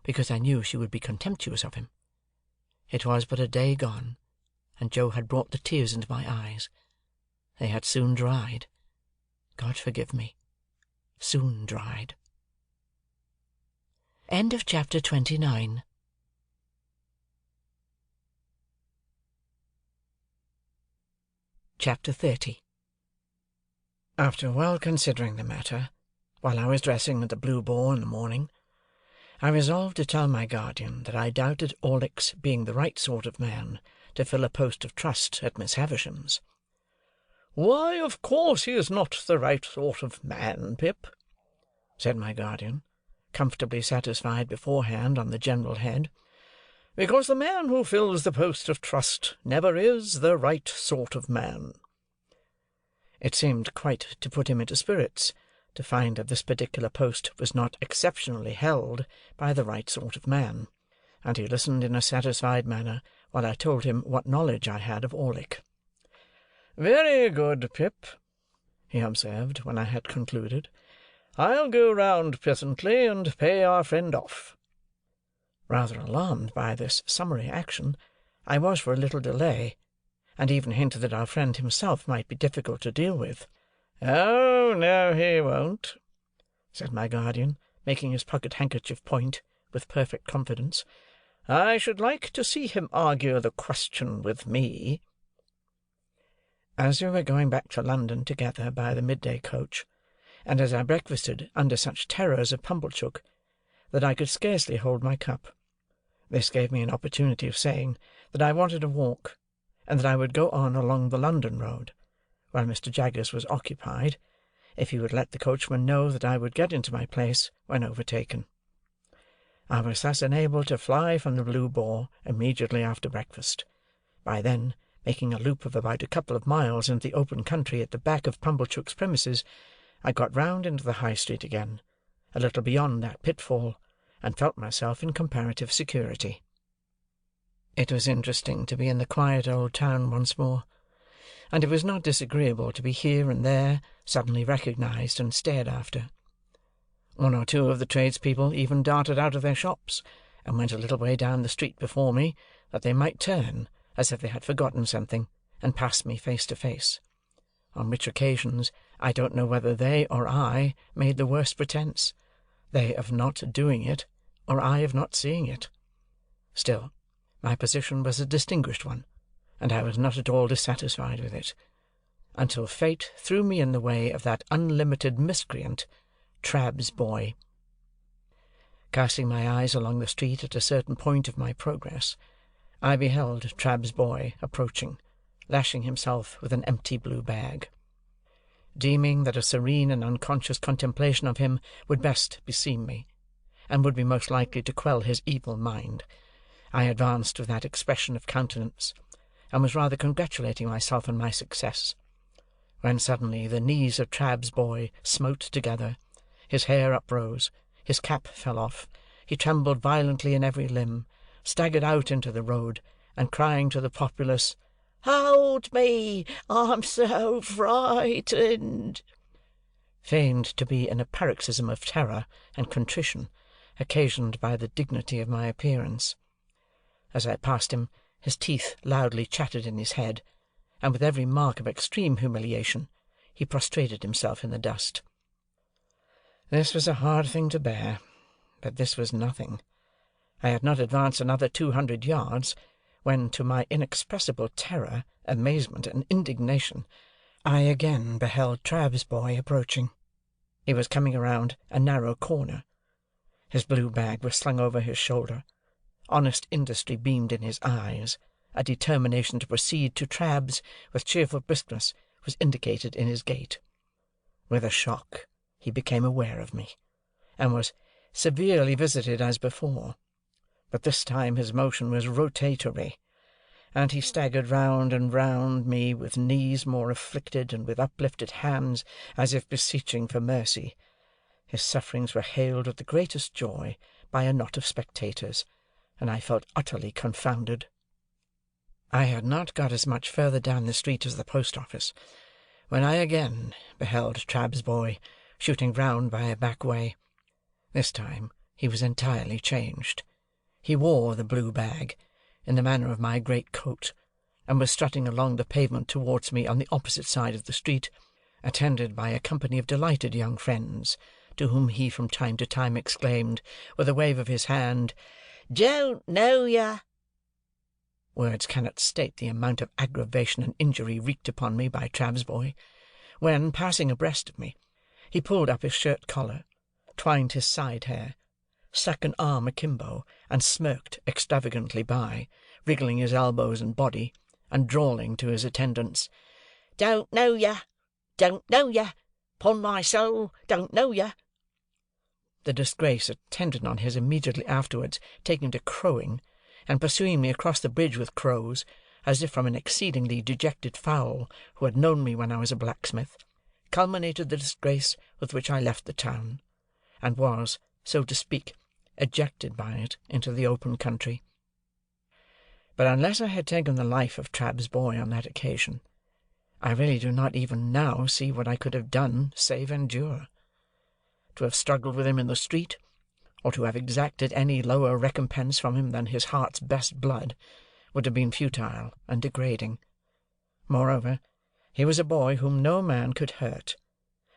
because I knew she would be contemptuous of him. It was but a day gone, and Joe had brought the tears into my eyes. They had soon dried. God forgive me, soon dried. End of chapter 29. Chapter 30. After well considering the matter, while I was dressing at the Blue Boar in the morning, I resolved to tell my guardian that I doubted Orlick's being the right sort of man to fill a post of trust at Miss Havisham's. "Why, of course he is not the right sort of man, Pip," said my guardian, comfortably satisfied beforehand on the general head, "because the man who fills the post of trust never is the right sort of man." It seemed quite to put him into spirits to find that this particular post was not exceptionally held by the right sort of man, and he listened in a satisfied manner while I told him what knowledge I had of Orlick. "Very good, Pip," he observed, when I had concluded. "I'll go round presently, and pay our friend off." Rather alarmed by this summary action, I was for a little delay, and even hinted that our friend himself might be difficult to deal with. "Oh, no, he won't," said my guardian, making his pocket-handkerchief point, with perfect confidence. "I should like to see him argue the question with me." As we were going back to London together by the midday coach, and as I breakfasted under such terrors of Pumblechook that I could scarcely hold my cup, this gave me an opportunity of saying that I wanted a walk, and that I would go on along the London road, while Mr. Jaggers was occupied, if he would let the coachman know that I would get into my place when overtaken. I was thus enabled to fly from the Blue Boar immediately after breakfast, by then making a loop of about a couple of miles into the open country at the back of Pumblechook's premises. I got round into the High Street again, a little beyond that pitfall, and felt myself in comparative security. It was interesting to be in the quiet old town once more, and it was not disagreeable to be here and there suddenly recognized and stared after. One or two of the tradespeople even darted out of their shops, and went a little way down the street before me, that they might turn, as if they had forgotten something, and pass me face to face, on which occasions I don't know whether they or I made the worst pretence, they of not doing it, or I of not seeing it. Still, my position was a distinguished one, and I was not at all dissatisfied with it, until fate threw me in the way of that unlimited miscreant, Trabb's boy. Casting my eyes along the street at a certain point of my progress, I beheld Trabb's boy approaching, lashing himself with an empty blue bag. Deeming that a serene and unconscious contemplation of him would best beseem me, and would be most likely to quell his evil mind, I advanced with that expression of countenance, and was rather congratulating myself on my success, when suddenly the knees of Trabb's boy smote together, his hair uprose, his cap fell off, he trembled violently in every limb, staggered out into the road, and crying to the populace, "Hold me! I'm so frightened!" feigned to be in a paroxysm of terror and contrition, occasioned by the dignity of my appearance. As I passed him, his teeth loudly chattered in his head, and with every mark of extreme humiliation, he prostrated himself in the dust. This was a hard thing to bear, but this was nothing. I had not advanced another 200 yards, when, to my inexpressible terror, amazement, and indignation, I again beheld Trabb's boy approaching. He was coming around a narrow corner. His blue bag was slung over his shoulder. Honest industry beamed in his eyes. A determination to proceed to Trabb's with cheerful briskness was indicated in his gait. With a shock, he became aware of me, and was severely visited as before. But this time his motion was rotatory, and he staggered round and round me with knees more afflicted, and with uplifted hands as if beseeching for mercy. His sufferings were hailed with the greatest joy by a knot of spectators, and I felt utterly confounded. I had not got as much further down the street as the post-office, when I again beheld Trabb's boy shooting round by a back way. This time he was entirely changed. He wore the blue bag, in the manner of my great coat, and was strutting along the pavement towards me on the opposite side of the street, attended by a company of delighted young friends, to whom he from time to time exclaimed, with a wave of his hand, "Don't know ya!" Words cannot state the amount of aggravation and injury wreaked upon me by Trabb's boy, when, passing abreast of me, he pulled up his shirt collar, twined his side hair, stuck an arm akimbo, and smirked extravagantly by, wriggling his elbows and body, and drawling to his attendants, "Don't know ya! Don't know ya! 'Pon my soul, don't know ya!" The disgrace attendant on his immediately afterwards taking to crowing, and pursuing me across the bridge with crows, as if from an exceedingly dejected fowl who had known me when I was a blacksmith, culminated the disgrace with which I left the town, and was, so to speak, ejected by it into the open country. But unless I had taken the life of Trabb's boy on that occasion, I really do not even now see what I could have done save endure. To have struggled with him in the street, or to have exacted any lower recompense from him than his heart's best blood, would have been futile and degrading. Moreover, he was a boy whom no man could hurt,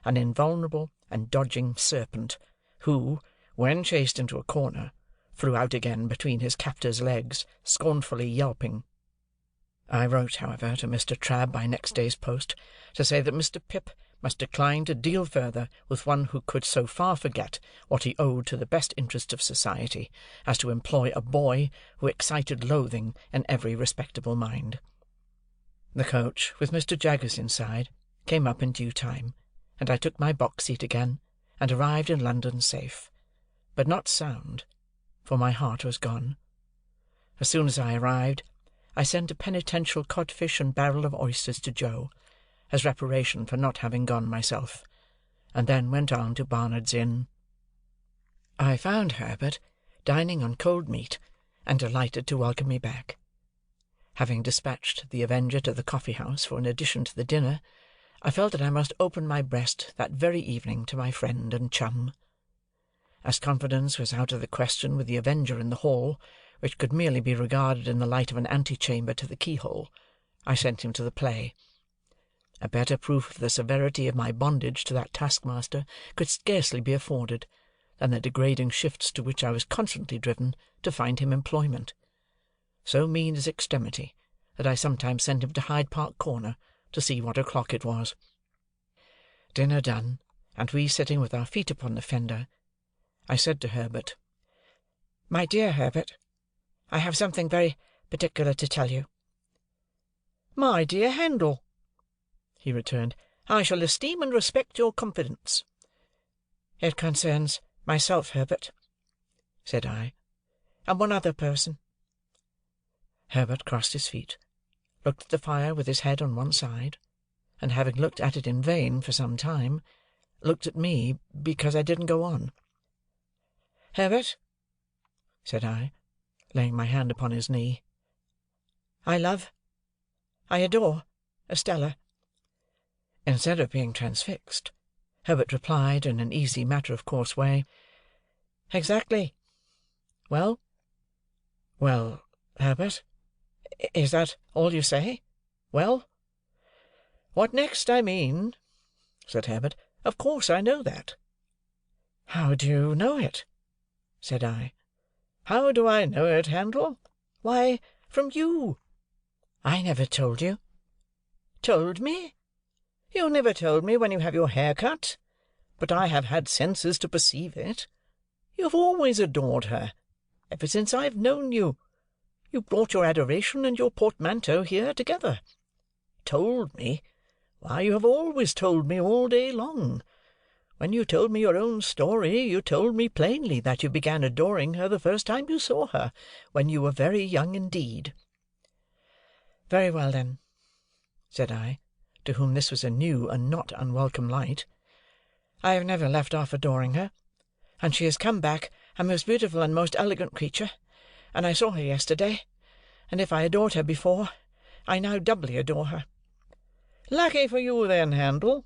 an invulnerable and dodging serpent, who, when chased into a corner, flew out again between his captor's legs, scornfully yelping. I wrote, however, to Mr. Trabb by next day's post, to say that Mr. Pip must decline to deal further with one who could so far forget what he owed to the best interests of society, as to employ a boy who excited loathing in every respectable mind. The coach, with Mr. Jaggers inside, came up in due time, and I took my box-seat again, and arrived in London safe, but not sound, for my heart was gone. As soon as I arrived, I sent a penitential codfish and barrel of oysters to Joe, as reparation for not having gone myself, and then went on to Barnard's Inn. I found Herbert dining on cold meat, and delighted to welcome me back. Having dispatched the Avenger to the coffee-house for an addition to the dinner, I felt that I must open my breast that very evening to my friend and chum. As confidence was out of the question with the Avenger in the hall, which could merely be regarded in the light of an antechamber to the keyhole, I sent him to the play. A better proof of the severity of my bondage to that taskmaster could scarcely be afforded, than the degrading shifts to which I was constantly driven to find him employment. So mean is extremity, that I sometimes sent him to Hyde Park Corner to see what o'clock it was. Dinner done, and we sitting with our feet upon the fender, I said to Herbert, "My dear Herbert, I have something very particular to tell you." "My dear Handel," he returned, "I shall esteem and respect your confidence." "It concerns myself, Herbert," said I, "and one other person." Herbert crossed his feet, looked at the fire with his head on one side, and having looked at it in vain for some time, looked at me because I didn't go on. "Herbert," said I, laying my hand upon his knee, "I love, I adore Estella." Instead of being transfixed, Herbert replied, in an easy matter-of-course way, "Exactly. Well?" "Well, Herbert, is that all you say? Well?" "What next, I mean," said Herbert. "Of course I know that." "How do you know it?" said I. "How do I know it, Handel? Why, from you." "I never told you." "Told me? You never told me when you have your hair cut, but I have had senses to perceive it. You have always adored her, ever since I have known you. You brought your adoration and your portmanteau here together. Told me? Why, you have always told me all day long. When you told me your own story, you told me plainly that you began adoring her the first time you saw her, when you were very young indeed." "Very well, then," said I, to whom this was a new and not unwelcome light. "I have never left off adoring her, and she has come back a most beautiful and most elegant creature, and I saw her yesterday, and if I adored her before, I now doubly adore her." "Lucky for you, then, Handel,"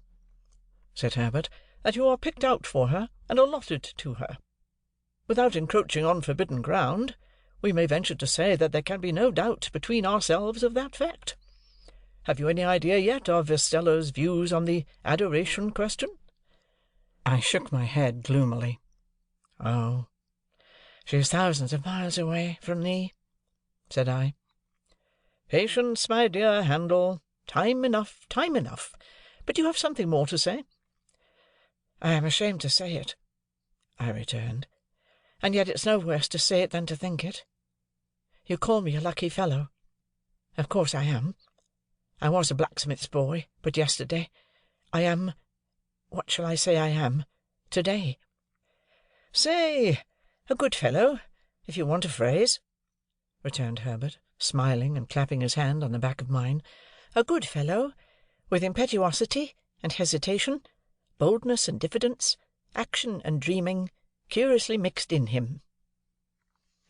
said Herbert, "that you are picked out for her and allotted to her. Without encroaching on forbidden ground, we may venture to say that there can be no doubt between ourselves of that fact. Have you any idea yet of Estella's views on the adoration question?" I shook my head gloomily. "Oh, she is thousands of miles away from thee," said I. "Patience, my dear Handel. Time enough, time enough. But you have something more to say?" "I am ashamed to say it," I returned, "and yet it's no worse to say it than to think it. You call me a lucky fellow. Of course I am. I was a blacksmith's boy, but yesterday. I am—what shall I say I am, to-day?" "Say, a good fellow, if you want a phrase," returned Herbert, smiling and clapping his hand on the back of mine. "A good fellow, with impetuosity and hesitation, boldness and diffidence, action and dreaming, curiously mixed in him."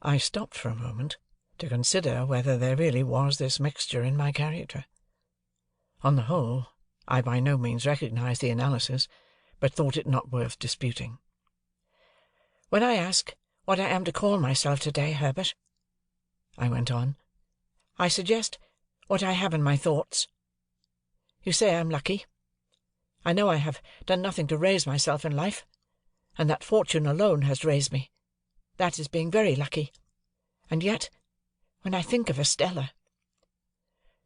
I stopped for a moment, to consider whether there really was this mixture in my character. On the whole, I by no means recognized the analysis, but thought it not worth disputing. "When I ask what I am to call myself to-day, Herbert," I went on, "I suggest what I have in my thoughts. You say I am lucky. I know I have done nothing to raise myself in life, and that fortune alone has raised me. That is being very lucky. And yet, when I think of Estella—"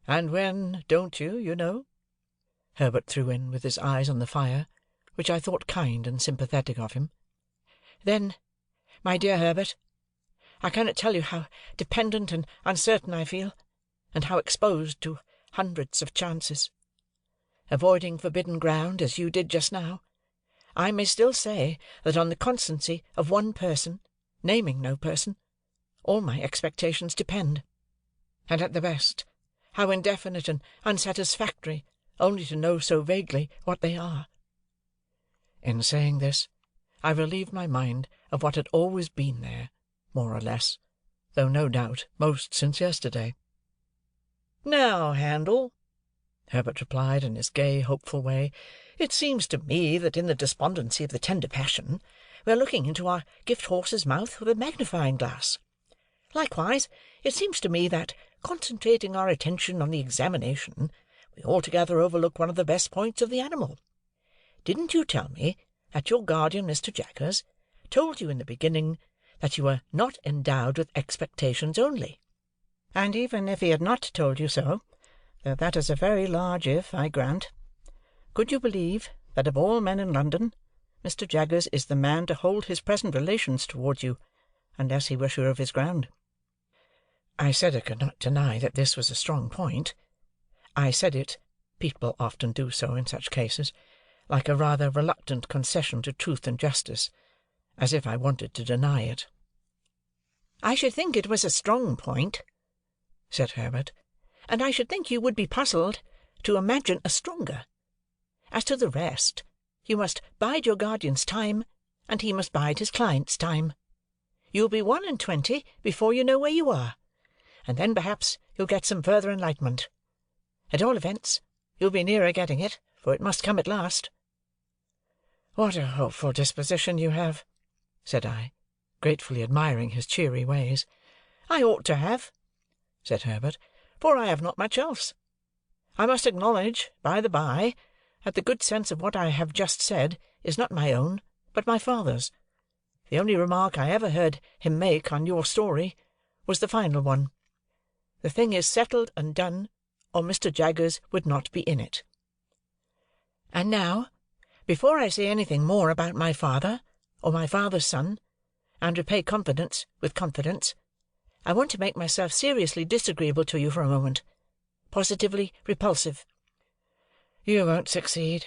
"And when, don't you, you know?" Herbert threw in, with his eyes on the fire, which I thought kind and sympathetic of him. "Then, my dear Herbert, I cannot tell you how dependent and uncertain I feel, and how exposed to hundreds of chances. Avoiding forbidden ground, as you did just now, I may still say that on the constancy of one person, naming no person, all my expectations depend. And at the best, how indefinite and unsatisfactory only to know so vaguely what they are." In saying this, I relieved my mind of what had always been there, more or less, though no doubt most since yesterday. "Now, Handel," Herbert replied in his gay, hopeful way, "it seems to me that in the despondency of the tender passion, we are looking into our gift horse's mouth with a magnifying glass. Likewise, it seems to me that, concentrating our attention on the examination, we altogether overlook one of the best points of the animal. Didn't you tell me that your guardian, Mr. Jaggers, told you in the beginning that you were not endowed with expectations only? And even if he had not told you so, though that is a very large if, I grant, could you believe that of all men in London, Mr. Jaggers is the man to hold his present relations towards you, unless he were sure of his ground?" I said I could not deny that this was a strong point. I said it, people often do so in such cases, like a rather reluctant concession to truth and justice, as if I wanted to deny it. "I should think it was a strong point," said Herbert, "and I should think you would be puzzled to imagine a stronger. As to the rest, you must bide your guardian's time, and he must bide his client's time. You'll be 21 before you know where you are, and then perhaps you'll get some further enlightenment. At all events, you'll be nearer getting it, for it must come at last." "What a hopeful disposition you have," said I, gratefully admiring his cheery ways. "I ought to have," said Herbert, "for I have not much else. I must acknowledge, by the by, that the good sense of what I have just said is not my own, but my father's, The only remark I ever heard him make on your story was the final one. The thing is settled and done, or Mr. Jaggers would not be in it. And now, before I say anything more about my father, or my father's son, and repay confidence with confidence, I want to make myself seriously disagreeable to you for a moment. Positively repulsive." "You won't succeed,"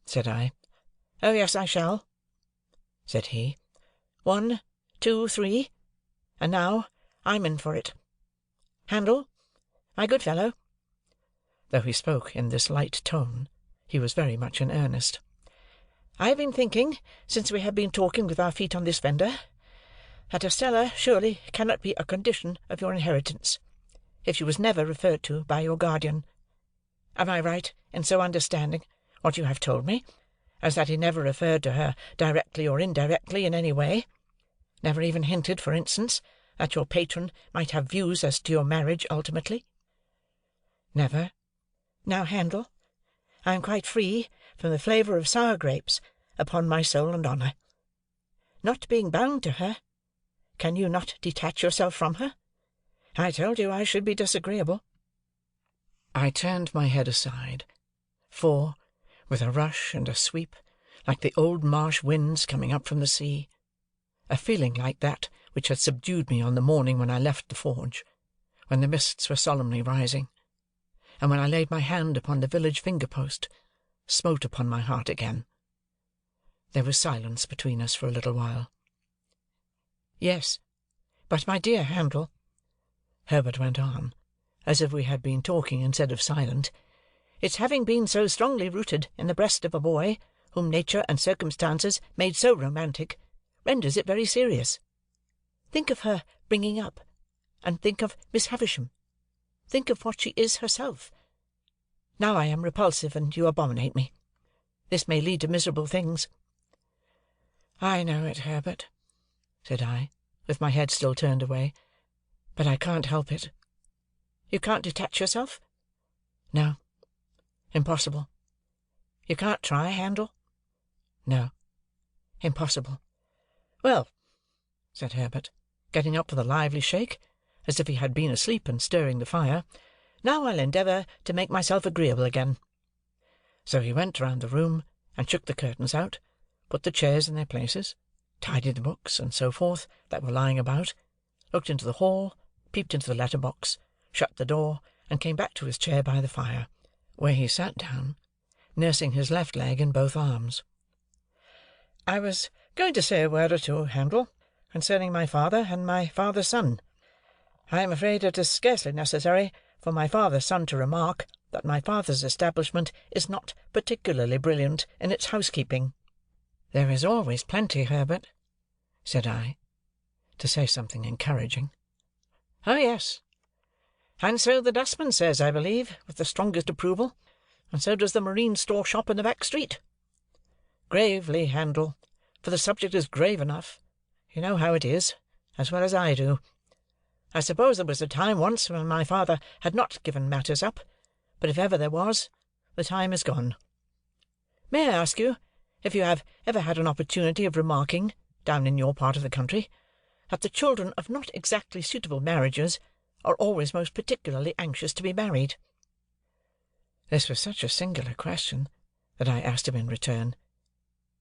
said I. "Oh, yes, I shall," said he. "1, 2, 3, and now I'm in for it. Handel, my good fellow," though he spoke in this light tone, he was very much in earnest, "I have been thinking, since we have been talking with our feet on this fender, that Estella surely cannot be a condition of your inheritance, if she was never referred to by your guardian. Am I right in so understanding what you have told me, as that he never referred to her directly or indirectly in any way? Never even hinted, for instance, that your patron might have views as to your marriage ultimately?" "Never." "Now, Handel, I am quite free from the flavour of sour grapes, upon my soul and honour. Not being bound to her, can you not detach yourself from her? I told you I should be disagreeable." I turned my head aside, for, with a rush and a sweep, like the old marsh winds coming up from the sea, a feeling like that which had subdued me on the morning when I left the forge, when the mists were solemnly rising, and when I laid my hand upon the village finger-post, smote upon my heart again. There was silence between us for a little while. "Yes, but my dear Handel," Herbert went on, as if we had been talking instead of silent, "its having been so strongly rooted in the breast of a boy, whom nature and circumstances made so romantic, renders it very serious. Think of her bringing up, and think of Miss Havisham. Think of what she is herself. Now I am repulsive, and you abominate me. This may lead to miserable things." "I know it, Herbert," said I, with my head still turned away, "but I can't help it." "You can't detach yourself?" "No. Impossible." "You can't try, Handel?" "No. Impossible." "Well," said Herbert, getting up with a lively shake, as if he had been asleep and stirring the fire, "now I'll endeavour to make myself agreeable again." So he went round the room, and shook the curtains out, put the chairs in their places, tidied the books, and so forth, that were lying about, looked into the hall, peeped into the letter-box, shut the door, and came back to his chair by the fire, where he sat down, nursing his left leg in both arms. "I was going to say a word or two, Handel, concerning my father and my father's son. I am afraid it is scarcely necessary for my father's son to remark that my father's establishment is not particularly brilliant in its housekeeping." "There is always plenty, Herbert," said I, to say something encouraging. "Oh, yes. And so the dustman says, I believe, with the strongest approval, and so does the marine store shop in the back street. Gravely, Handel, for the subject is grave enough. You know how it is, as well as I do. I suppose there was a time once when my father had not given matters up, but if ever there was, the time is gone. May I ask you if you have ever had an opportunity of remarking, down in your part of the country, that the children of not exactly suitable marriages are always most particularly anxious to be married?" This was such a singular question, that I asked him in return,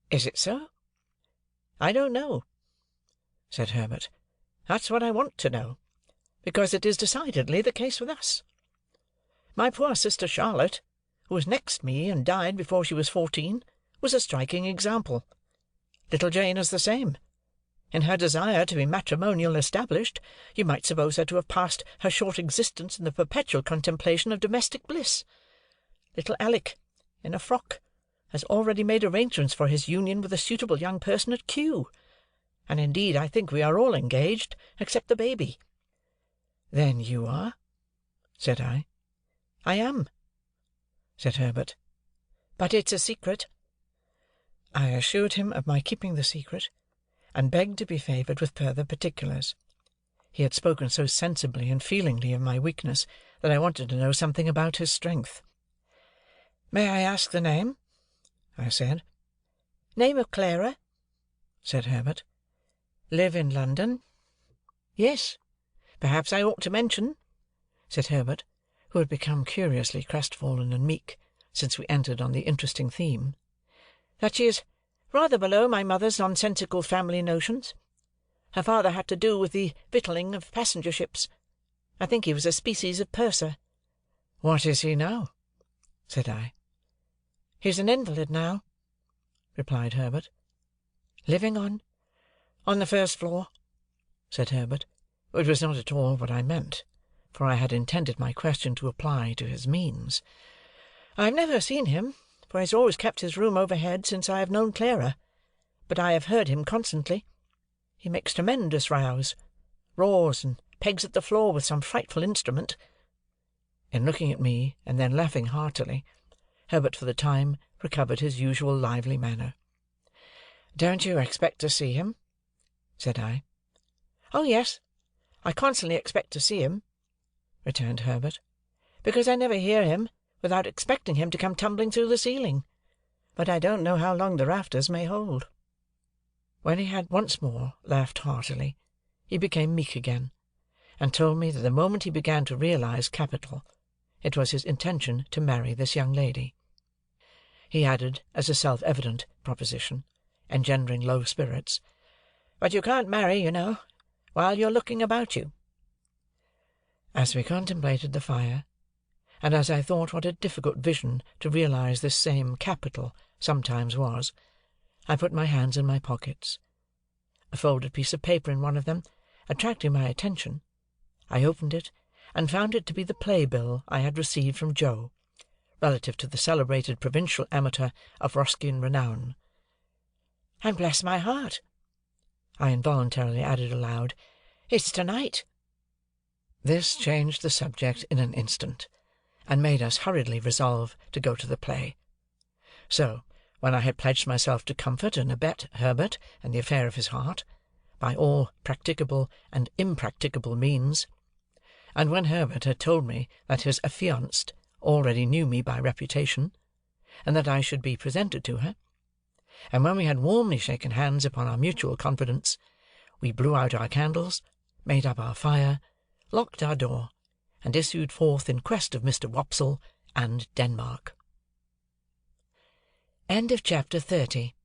"Is it so?" "I don't know," said Herbert. "That's what I want to know, because it is decidedly the case with us. My poor sister Charlotte, who was next me and died before she was 14, was a striking example. Little Jane is the same. In her desire to be matrimonial established, you might suppose her to have passed her short existence in the perpetual contemplation of domestic bliss. Little Alick, in a frock, has already made arrangements for his union with a suitable young person at Kew, and indeed I think we are all engaged, except the baby." "Then you are?" said I. "I am," said Herbert. "But it's a secret." I assured him of my keeping the secret, and begged to be favoured with further particulars. He had spoken so sensibly and feelingly of my weakness, that I wanted to know something about his strength. "May I ask the name?" I said. "Name of Clara," said Herbert. Live in London? Yes. Perhaps I ought to mention," said Herbert, who had become curiously crestfallen and meek since we entered on the interesting theme, "that she is rather below my mother's nonsensical family notions. Her father had to do with the victualling of passenger ships. I think he was a species of purser." "What is he now?" said I. "He's an invalid now," replied Herbert. "Living on the first floor," said Herbert, which was not at all what I meant, for I had intended my question to apply to his means. "I have never seen him, for he has always kept his room overhead since I have known Clara, but I have heard him constantly. He makes tremendous rows, roars, and pegs at the floor with some frightful instrument." In looking at me, and then laughing heartily, Herbert for the time recovered his usual lively manner. "Don't you expect to see him?" said I. "Oh, yes, I constantly expect to see him," returned Herbert, "because I never hear him without expecting him to come tumbling through the ceiling. But I don't know how long the rafters may hold." When he had once more laughed heartily, he became meek again, and told me that the moment he began to realize capital, it was his intention to marry this young lady. He added, as a self-evident proposition, engendering low spirits, "But you can't marry, you know, while you're looking about you." As we contemplated the fire, and as I thought what a difficult vision to realize this same capital sometimes was, I put my hands in my pockets. A folded piece of paper in one of them attracting my attention, I opened it, and found it to be the play-bill I had received from Joe, relative to the celebrated provincial amateur of Roskian renown. "And bless my heart," I involuntarily added aloud, "it's to-night." This changed the subject in an instant, and made us hurriedly resolve to go to the play. So, when I had pledged myself to comfort and abet Herbert in the affair of his heart, by all practicable and impracticable means, and when Herbert had told me that his affianced already knew me by reputation, and that I should be presented to her, and when we had warmly shaken hands upon our mutual confidence, we blew out our candles, made up our fire, locked our door, and issued forth in quest of Mr. Wopsle and Denmark. Chapter 30.